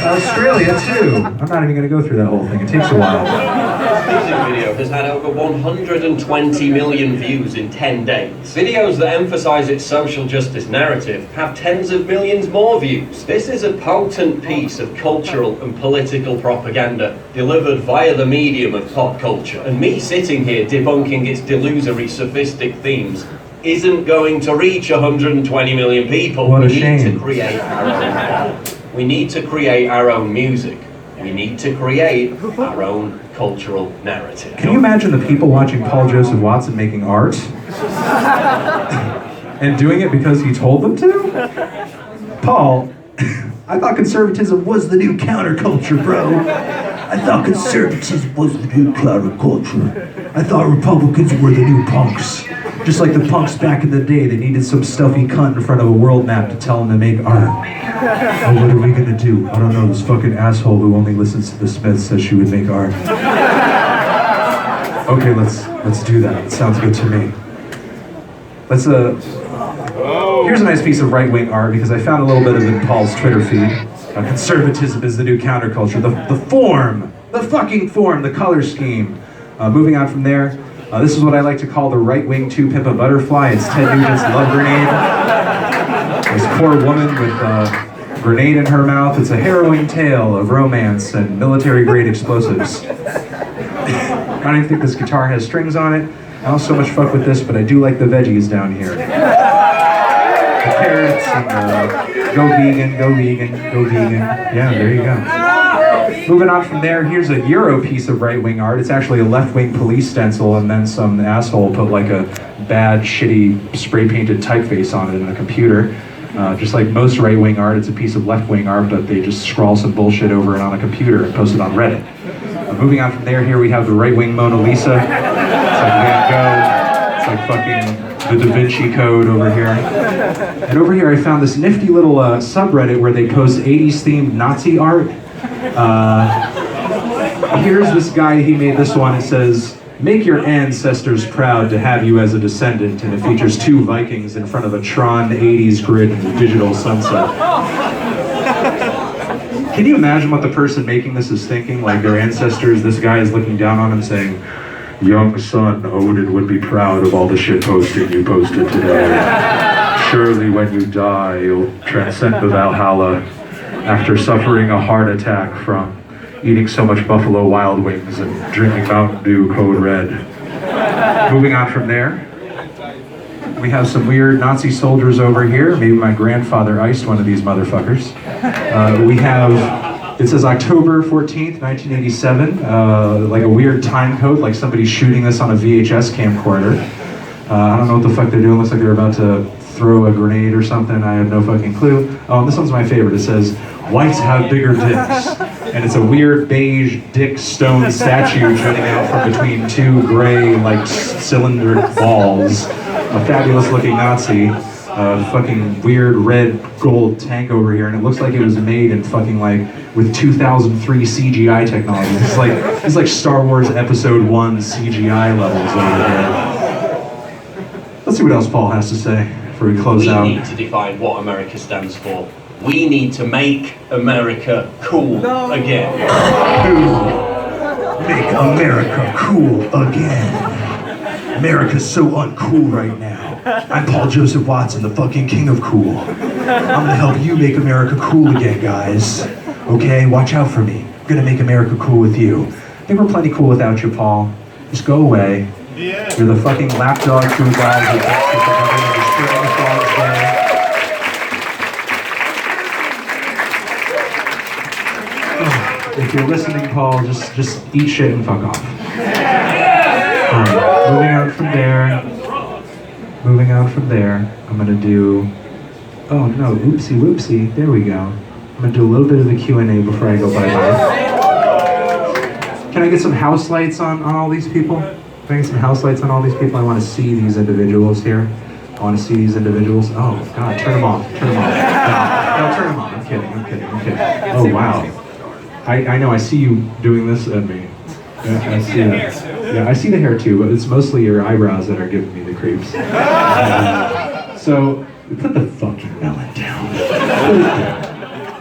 Australia too. I'm not even going to go through that whole thing, it takes a while. This music video has had over 120 million views in 10 days. Videos that emphasize its social justice narrative have tens of millions more views. This is a potent piece of cultural and political propaganda delivered via the medium of pop culture. And me sitting here debunking its delusory, sophistic themes isn't going to reach 120 million people. What a We need shame. to create our own art. We need to create our own music. We need to create our own cultural narrative. Can you imagine the people watching Paul Joseph Watson making art? And doing it because he told them to? Paul, I thought conservatism was the new counterculture, bro. I thought conservatism was the new counterculture. I thought Republicans were the new punks. Just like the punks back in the day, they needed some stuffy cunt in front of a world map to tell them to make art. Oh, what are we gonna do? I don't know, this fucking asshole who only listens to the Smiths says she would make art. Okay, let's do that. It sounds good to me. Here's a nice piece of right-wing art because I found a little bit of it in Paul's Twitter feed. Conservatism is the new counterculture. The form, the fucking form, the color scheme. Moving on from there, this is what I like to call the right-wing to pimp a butterfly. It's Ted Nugent's Love Grenade. This poor woman with a grenade in her mouth. It's a harrowing tale of romance and military-grade explosives. I don't even think this guitar has strings on it. I don't so much fuck with this, but I do like the veggies down here. The carrots and go vegan, go vegan, go vegan. Yeah, there you go. Moving on from there, here's a Euro piece of right-wing art. It's actually a left-wing police stencil, and then some asshole put like a bad, shitty, spray-painted typeface on it in a computer. Just like most right-wing art, it's a piece of left-wing art, but they just scrawl some bullshit over it on a computer and post it on Reddit. Moving on from there, here we have the right-wing Mona Lisa. It's like Van Gogh. It's like fucking the Da Vinci Code over here. And over here I found this nifty little subreddit where they post 80s themed Nazi art. Here's this guy, he made this one. It says, "Make your ancestors proud to have you as a descendant," and it features two Vikings in front of a Tron 80s grid in the digital sunset. Can you imagine what the person making this is thinking? Like their ancestors, this guy is looking down on him saying, "Young son, Odin would be proud of all the shit posting you posted today. Surely when you die, you'll transcend the Valhalla after suffering a heart attack from eating so much Buffalo Wild Wings and drinking Mountain Dew Code Red." Moving on from there, we have some weird Nazi soldiers over here. Maybe my grandfather iced one of these motherfuckers. We have, it says October 14th, 1987, like a weird time code, like somebody's shooting this on a VHS camcorder. I don't know what the fuck they're doing. Looks like they're about to throw a grenade or something. I have no fucking clue. Oh, and this one's my favorite. It says, "Whites have bigger dicks." And it's a weird beige dick stone statue jutting out from between two gray, like, cylindrical balls. A fabulous looking Nazi. Fucking weird red gold tank over here. And it looks like it was made in fucking like, with 2003 CGI technology. It's like Star Wars Episode 1 CGI levels over here. Let's see what else Paul has to say before we close out. We need to define what America stands for. We need to make America cool again. Make America cool again. America's so uncool right now. I'm Paul Joseph Watson, the fucking king of cool. I'm gonna help you make America cool again, guys. Okay, watch out for me. I'm gonna make America cool with you. I think we're plenty cool without you, Paul. Just go away. Yeah. You're the fucking lapdog to a guy who thinks that the government is stealing the flowers away. If you're listening, Paul, just eat shit and fuck off. Moving out from there, I'm gonna do, oh no, oopsie whoopsie, there we go. I'm gonna do a little bit of the Q&A before I go bye-bye. Can I get some house lights on all these people? Can I get some house lights on all these people? I wanna see these individuals here. I wanna see these individuals. Oh God, turn them off. No, turn them on. I'm kidding. Oh wow. I know, I see you doing this at me. Yeah, I see that. Yeah, I see the hair too, but it's mostly your eyebrows that are giving me the creeps. So, put the fucking melon down.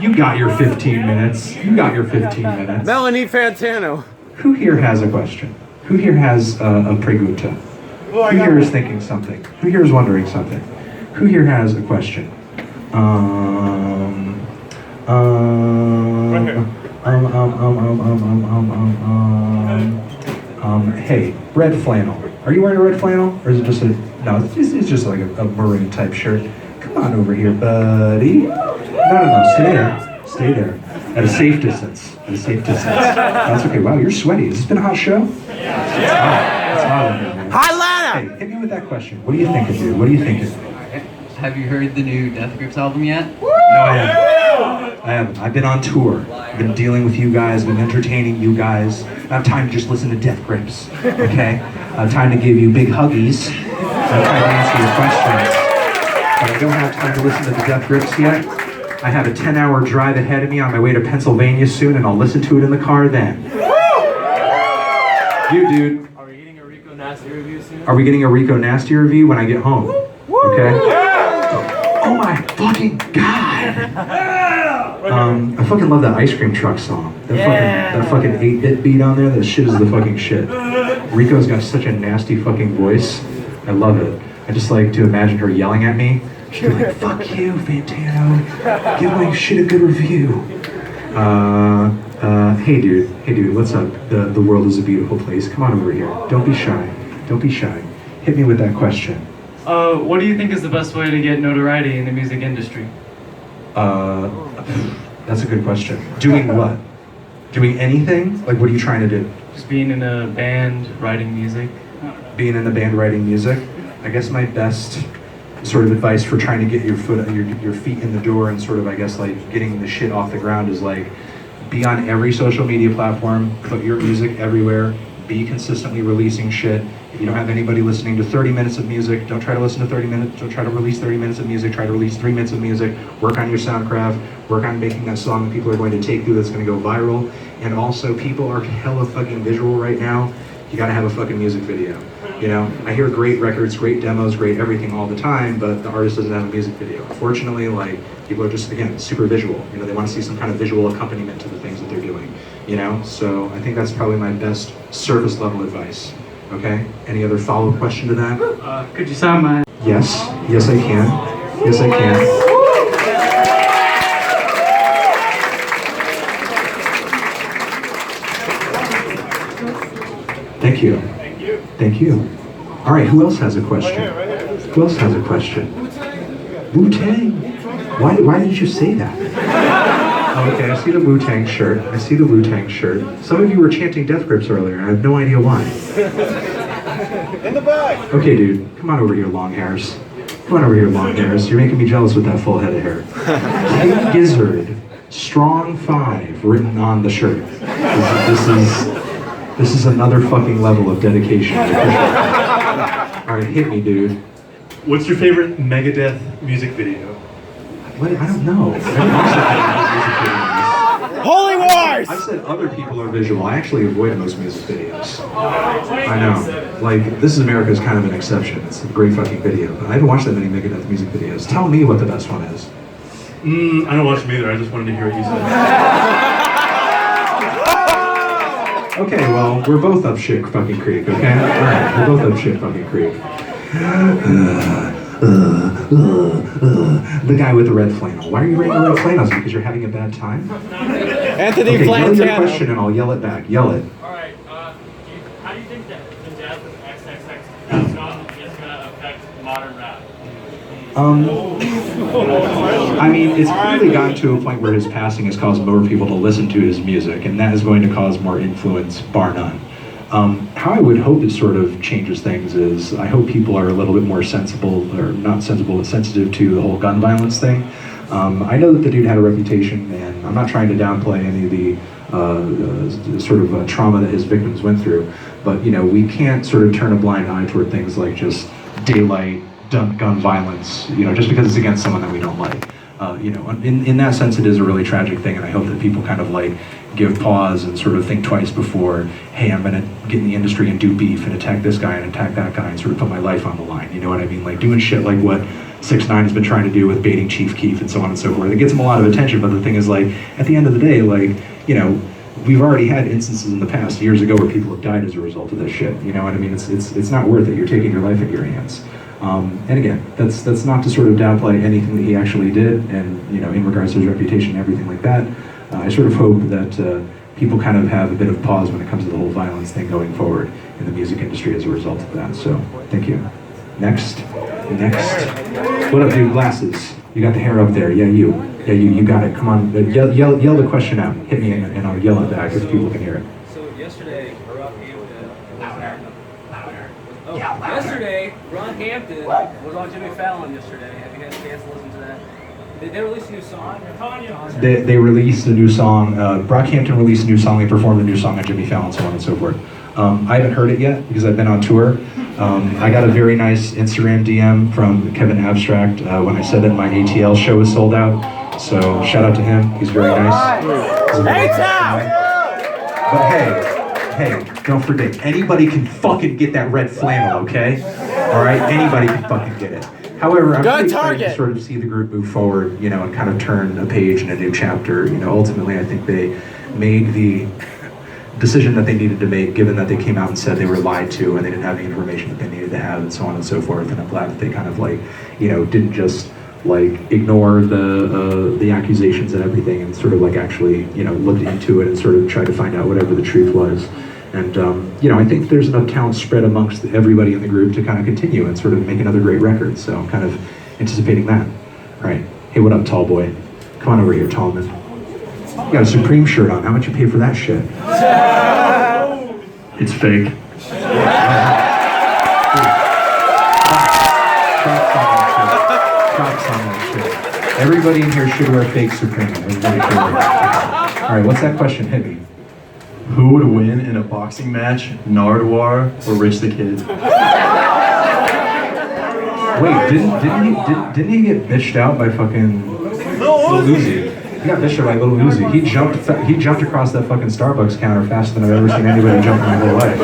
You got your 15 minutes. Melanie Fantano. Who here has a question? Who here has a pregunta? Who here is thinking something? Who here is wondering something? Who here has a question? Hey, red flannel. Are you wearing a red flannel? Or is it just a, no, it's just like a maroon type shirt. Come on over here, buddy. No, stay there. At a safe distance. That's okay. Wow, you're sweaty. Has this been a hot show? It's hot in here, man. Hi, Lana! Hey, hit me with that question. What are you thinking, dude? What are you thinking? Have you heard the new Death Grips album yet? No, I haven't. I've been on tour. I've been dealing with you guys, been entertaining you guys. I have time to just listen to Death Grips, okay? I have time to give you big huggies. I have time to answer your questions. But I don't have time to listen to the Death Grips yet. I have a 10-hour drive ahead of me on my way to Pennsylvania soon, and I'll listen to it in the car then. You, dude. Are we getting a Rico Nasty review soon? Are we getting a Rico Nasty review when I get home? Okay? Oh my fucking God! I fucking love that Ice Cream Truck song. That fucking 8-bit beat on there, that shit is the fucking shit. Rico's got such a nasty fucking voice. I love it. I just like to imagine her yelling at me. She'd be like, fuck you, Fantano. Give my shit a good review. Hey dude, what's up? The world is a beautiful place. Come on over here. Don't be shy. Hit me with that question. What do you think is the best way to get notoriety in the music industry? That's a good question. Doing what? Doing anything? Like, what are you trying to do? Just being in a band, writing music. Being in a band, writing music. I guess my best sort of advice for trying to get your feet in the door and sort of, I guess, like getting the shit off the ground is like, be on every social media platform, put your music everywhere, be consistently releasing shit. If you don't have anybody listening to 30 minutes of music, don't try to listen to 30 minutes, don't try to release 30 minutes of music, try to release 3 minutes of music, work on your soundcraft, work on making that song that people are going to take through that's going to go viral. And also, people are hella fucking visual right now. You gotta have a fucking music video. You know, I hear great records, great demos, great everything all the time, but the artist doesn't have a music video. Unfortunately, like, people are just, again, super visual. You know, they want to see some kind of visual accompaniment to the things that they're doing. You know, so I think that's probably my best surface level advice. Okay? Any other follow-up question to that? Could you sound my... Yes I can. Thank you. All right, who else has a question? Wu-Tang. Why did you say that? Oh, okay, I see the Wu-Tang shirt. Some of you were chanting Death Grips earlier. I have no idea why. In the back. Okay, dude, come on over here, long hairs. You're making me jealous with that full head of hair. Kate Gizzard, strong 5, written on the shirt. This is another fucking level of dedication. All right, hit me, dude. What's your favorite Megadeth music video? What? I don't know. Holy wars! I've said other people are visual. I actually avoid most music videos. I know. Like, This Is America is kind of an exception. It's a great fucking video. But I haven't watched that many Megadeth music videos. Tell me what the best one is. I don't watch them either. I just wanted to hear what you said. Okay, well, we're both up shit fucking creek, okay? Alright, we're both up shit fucking creek. The guy with the red flannel. Why are you wearing the red flannels? Because you're having a bad time? Anthony Okay, yell your Fantano. question and I'll yell it back. Yell it. Alright, how do you think that the death of XXX is going to affect modern rap? I mean, it's clearly gotten to a point where his passing has caused more people to listen to his music, and that is going to cause more influence, bar none. How I would hope it sort of changes things is I hope people are a little bit more sensible, or not sensible, but sensitive to the whole gun violence thing. I know that the dude had a reputation, and I'm not trying to downplay any of the sort of trauma that his victims went through, but you know, we can't sort of turn a blind eye toward things like just daylight gun violence, you know, just because it's against someone that we don't like. You know, in that sense, it is a really tragic thing, and I hope that people kind of like give pause and sort of think twice before, hey, I'm gonna get in the industry and do beef and attack this guy and attack that guy and sort of put my life on the line. You know what I mean? Like doing shit like what 6ix9ine has been trying to do with baiting Chief Keef and so on and so forth. It gets him a lot of attention, but the thing is, like, at the end of the day, like, you know, we've already had instances in the past, years ago, where people have died as a result of this shit. You know what I mean? It's not worth it. You're taking your life into your hands. And again, that's not to sort of downplay anything that he actually did, and you know, in regards to his reputation and everything like that. I sort of hope that people kind of have a bit of pause when it comes to the whole violence thing going forward in the music industry as a result of that. So, thank you. Next. What up, dude? Glasses. You got the hair up there. Yeah, you. Yeah, you got it. Come on, yell the question out. Hit me and I'll yell it back if people can hear it. So yesterday, yesterday, Drunken was on Jimmy Fallon yesterday. Have you had a chance to listen to that? They released a new song. They released a new song. Brockhampton released a new song. They performed a new song on Jimmy Fallon, so on and so forth. I haven't heard it yet because I've been on tour. I got a very nice Instagram DM from Kevin Abstract when I said that my ATL show was sold out. So shout out to him. He's very nice. But hey, don't forget, anybody can fucking get that red flannel, okay? All right, anybody can fucking get it. However, I'm pretty excited to sort of see the group move forward, you know, and kind of turn a page in a new chapter. You know, ultimately, I think they made the decision that they needed to make, given that they came out and said they were lied to and they didn't have the information that they needed to have, and so on and so forth. And I'm glad that they kind of like, you know, didn't just like ignore the accusations and everything, and sort of like actually, you know, looked into it and sort of tried to find out whatever the truth was. And you know, I think there's enough talent spread amongst everybody in the group to kind of continue and sort of make another great record. So I'm kind of anticipating that. All right, hey, what up, tall boy? Come on over here, Tallman. You got a Supreme shirt on. How much you pay for that shit? It's fake. Props on that shit. Everybody in here should wear fake Supreme. Everybody should wear fake. All right, what's that question? Hit me. Who would win in a boxing match, Nardwuar or Rich the Kid? Wait, didn't he get bitched out by fucking Lil Uzi? He got bitched out by Lil Uzi. He jumped across that fucking Starbucks counter faster than I've ever seen anybody jump in my whole life.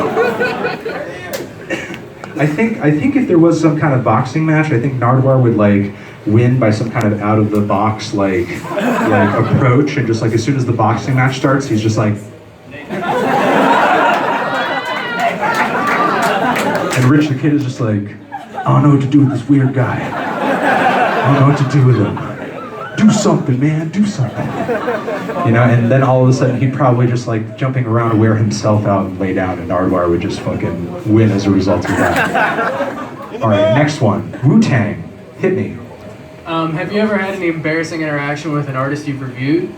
I think if there was some kind of boxing match, I think Nardwuar would like win by some kind of out of the box like approach, and just like as soon as the boxing match starts, he's just like. And Rich the Kid is just like, I don't know what to do with this weird guy. I don't know what to do with him. Do something, man, do something. You know, and then all of a sudden he'd probably just like jumping around and wear himself out and lay down, and Nardwuar would just fucking win as a result of that. All right, next one, Wu-Tang, hit me. Have you ever had any embarrassing interaction with an artist you've reviewed?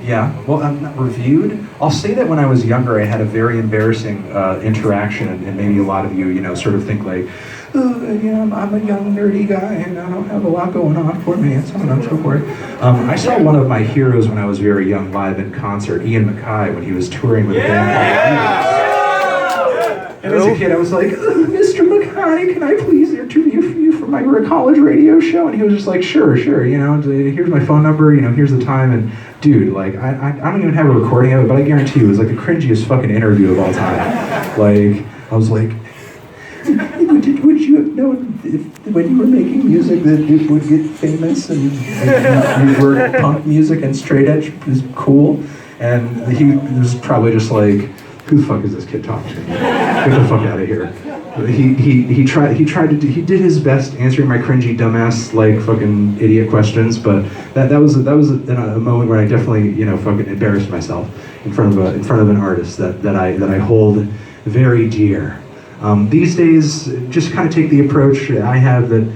Yeah, well, I'm not reviewed. I'll say that when I was younger, I had a very embarrassing interaction, and maybe a lot of you, you know, sort of think like, oh, you know, I'm a young nerdy guy, and I don't have a lot going on for me, and so on and so forth. I saw one of my heroes when I was very young live in concert, Ian MacKaye, when he was touring with a band called And as a kid, I was like, Mr. MacKaye, can I please interview you for my college radio show? And he was just like, sure, you know, here's my phone number, you know, here's the time. And dude, like, I don't even have a recording of it, but I guarantee you it was like the cringiest fucking interview of all time. Like, I was like, would you have known if, when you were making music that it would get famous and you were punk music and straight edge is cool? And he was probably just like, who the fuck is this kid talking to? Get the fuck out of here. He did his best answering my cringy dumbass like fucking idiot questions, but that was a moment where I definitely fucking embarrassed myself in front of an artist that I hold very dear. These days, just kind of take the approach I have that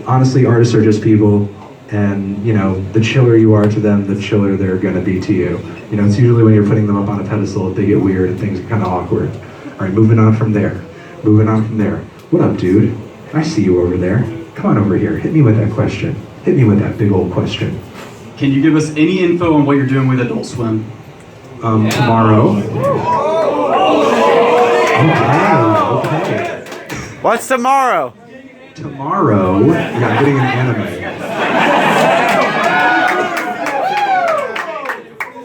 honestly artists are just people, and the chiller you are to them, the chiller they're gonna be to you. It's usually when you're putting them up on a pedestal, they get weird and things get kind of awkward. All right, moving on from there. What up, dude? I see you over there. Come on over here. Hit me with that question. Hit me with that big old question. Can you give us any info on what you're doing with Adult Swim? Tomorrow. Okay. What's tomorrow? Tomorrow, yeah, I'm getting an anime.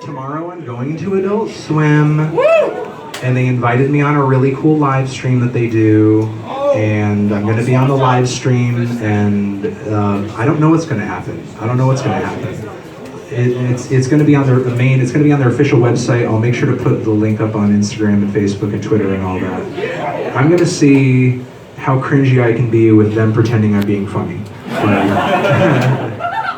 Tomorrow I'm going to Adult Swim. And they invited me on a really cool live stream that they do. And I'm going to be on the live stream, and I don't know what's going to happen. It's going to be on their it's going to be on their official website. I'll make sure to put the link up on Instagram and Facebook and Twitter and all that. I'm going to see how cringy I can be with them pretending I'm being funny.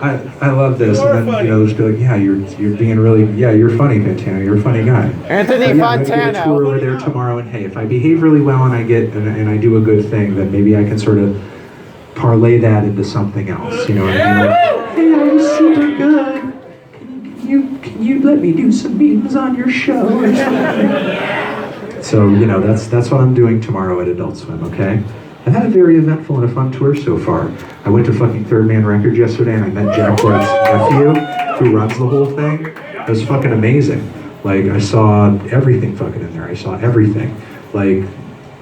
I love this, and then they'll just be like, yeah, you're being really, yeah, you're funny, Fantano, you're a funny guy. Anthony Fantano. I'm Fantano. gonna get a tour over there tomorrow, and hey, if I behave really well and I do a good thing, then maybe I can sort of parlay that into something else. You know what I mean? Like, hey, I'm super good. Can you let me do some memes on your show or something? So that's what I'm doing tomorrow at Adult Swim. Okay. I've had a very eventful and a fun tour so far. I went to fucking Third Man Records yesterday and I met Jack White's nephew, who runs the whole thing. It was fucking amazing. Like, I saw everything fucking in there. I saw everything. Like,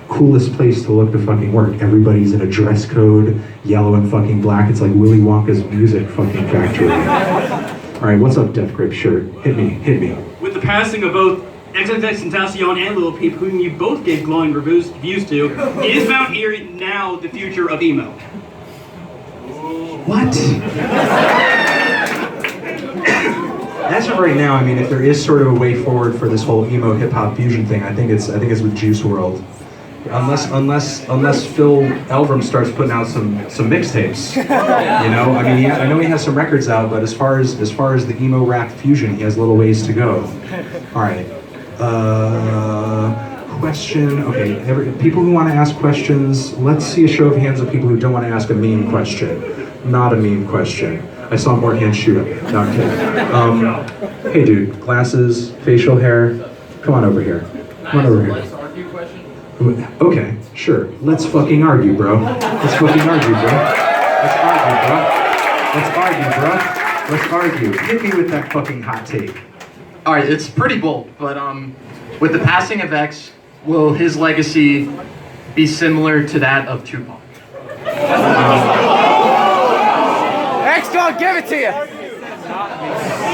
coolest place to look to fucking work. Everybody's in a dress code, yellow and fucking black. It's like Willy Wonka's music fucking factory. All right, what's up, Death Grip Shirt? Hit me. With the passing of both XXXTentacion and Lil Peep, whom you both gave glowing reviews to, is Mount Erie now the future of emo? What? As of right now, I mean, if there is sort of a way forward for this whole emo hip hop fusion thing, I think it's with Juice WRLD. Unless Phil Elverum starts putting out some mixtapes, I mean, I know he has some records out, but as far as the emo rap fusion, he has a little ways to go. All right. Question. Okay, people who want to ask questions, let's see a show of hands of people who don't want to ask a meme question. Not a meme question. I saw more hands shoot up. No, I'm kidding. Hey dude, glasses, facial hair, come on over here. Okay, sure. Let's fucking argue, bro. Let's argue. Hit me with that fucking hot take. All right, it's pretty bold, but with the passing of X, will his legacy be similar to that of Tupac? X gonna give it to you.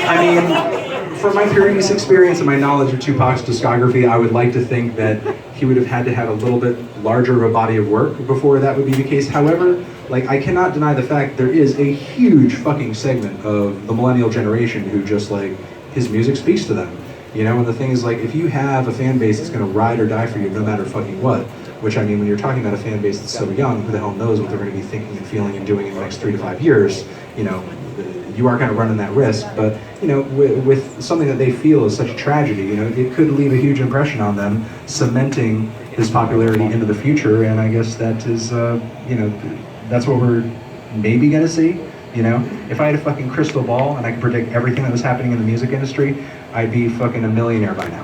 I mean, from my previous experience and my knowledge of Tupac's discography, I would like to think that he would have had to have a little bit larger of a body of work before that would be the case. However, I cannot deny the fact there is a huge fucking segment of the millennial generation who just his music speaks to them. And the thing is, if you have a fan base that's going to ride or die for you no matter fucking what, which I mean, when you're talking about a fan base that's so young, who the hell knows what they're going to be thinking and feeling and doing in the next 3 to 5 years, you are kind of running that risk. But, with something that they feel is such a tragedy, it could leave a huge impression on them, cementing his popularity into the future, and I guess that is, that's what we're maybe going to see. If I had a fucking crystal ball and I could predict everything that was happening in the music industry, I'd be fucking a millionaire by now.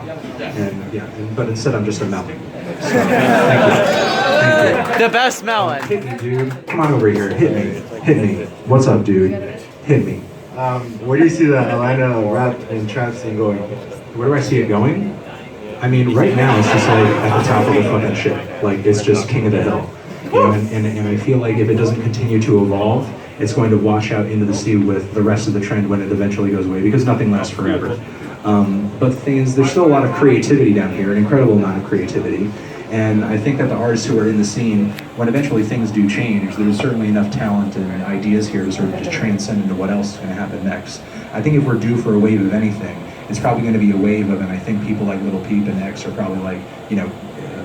But instead I'm just a melon. So, thank you. The best melon. Hit me, dude. Come on over here. Hit me. What's up, dude? Hit me. Where do you see the Atlanta rap and trap scene going? Where do I see it going? I mean, right now it's just at the top of the fucking shit. It's just king of the hill. And I feel like if it doesn't continue to evolve, it's going to wash out into the sea with the rest of the trend when it eventually goes away, because nothing lasts forever. But the thing is, there's still a lot of creativity down here, an incredible amount of creativity. And I think that the artists who are in the scene, when eventually things do change, there's certainly enough talent and ideas here to sort of just transcend into what else is going to happen next. I think if we're due for a wave of anything, it's probably going to be a wave of, and I think people like Little Peep and X are probably like, you know,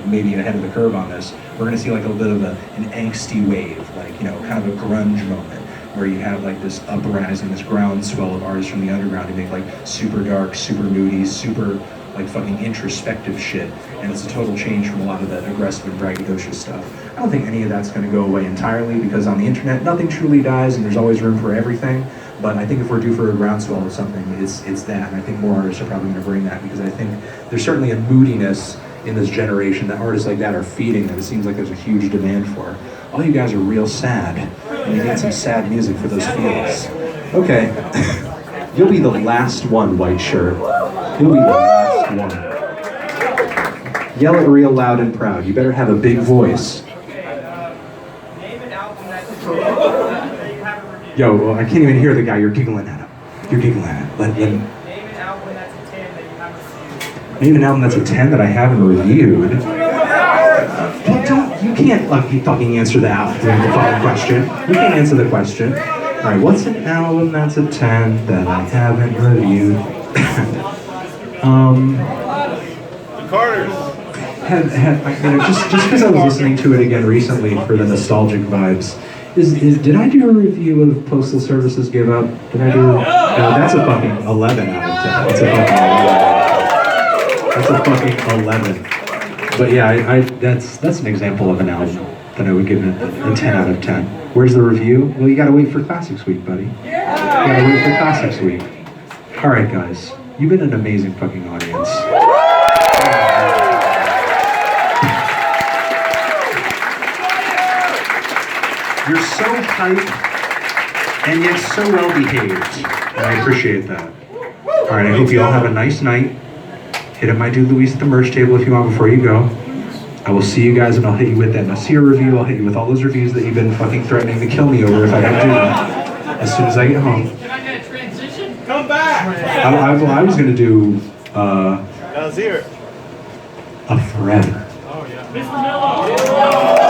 maybe ahead of the curve on this. We're going to see like a little bit of an angsty wave, like, you know, kind of a grunge moment, where you have like this uprising, this groundswell of artists from the underground who make like super dark, super moody, super like fucking introspective shit, and it's a total change from a lot of that aggressive and braggadocious stuff. I don't think any of that's going to go away entirely, because on the internet nothing truly dies and there's always room for everything. But I think if we're due for a groundswell of something, it's that, and I think more artists are probably going to bring that, because I think there's certainly a moodiness in this generation that artists like that are feeding, that it seems like there's a huge demand for. All you guys are real sad, and you need some sad music for those feels. Okay, you'll be the last one, white shirt. You'll be the last one. Yell it real loud and proud. You better have a big voice. Yo, well, I can't even hear the guy. You're giggling at him. You're giggling at him. Let him. Name an album that's a 10 that you haven't reviewed. Name an album that's a 10 that I haven't reviewed. You can't fucking answer that the fucking question. You can't answer the question. All right, what's an album that's a 10 that I haven't reviewed? The Carters. You know, just because I was listening to it again recently for the nostalgic vibes, did I do a review of Postal Service's Give Up? Did I do? No, that's a fucking 11 out of 10. That's a fucking 11. But yeah, that's an example of an album that I would give it a 10 out of 10. Where's the review? Well, you gotta wait for Classics Week, buddy. You gotta wait for Classics Week. All right, guys, you've been an amazing fucking audience. You're so hype and yet so well behaved, and I appreciate that. All right, I hope you all have a nice night. Hit up my dude Luis at the merch table if you want before you go. I will see you guys, and I'll hit you with that Nasir review. I'll hit you with all those reviews that you've been fucking threatening to kill me over if I don't do that as soon as I get home. Can I get a transition? Come back! I was gonna do Nasir. a forever. Oh yeah. Mr. Miller!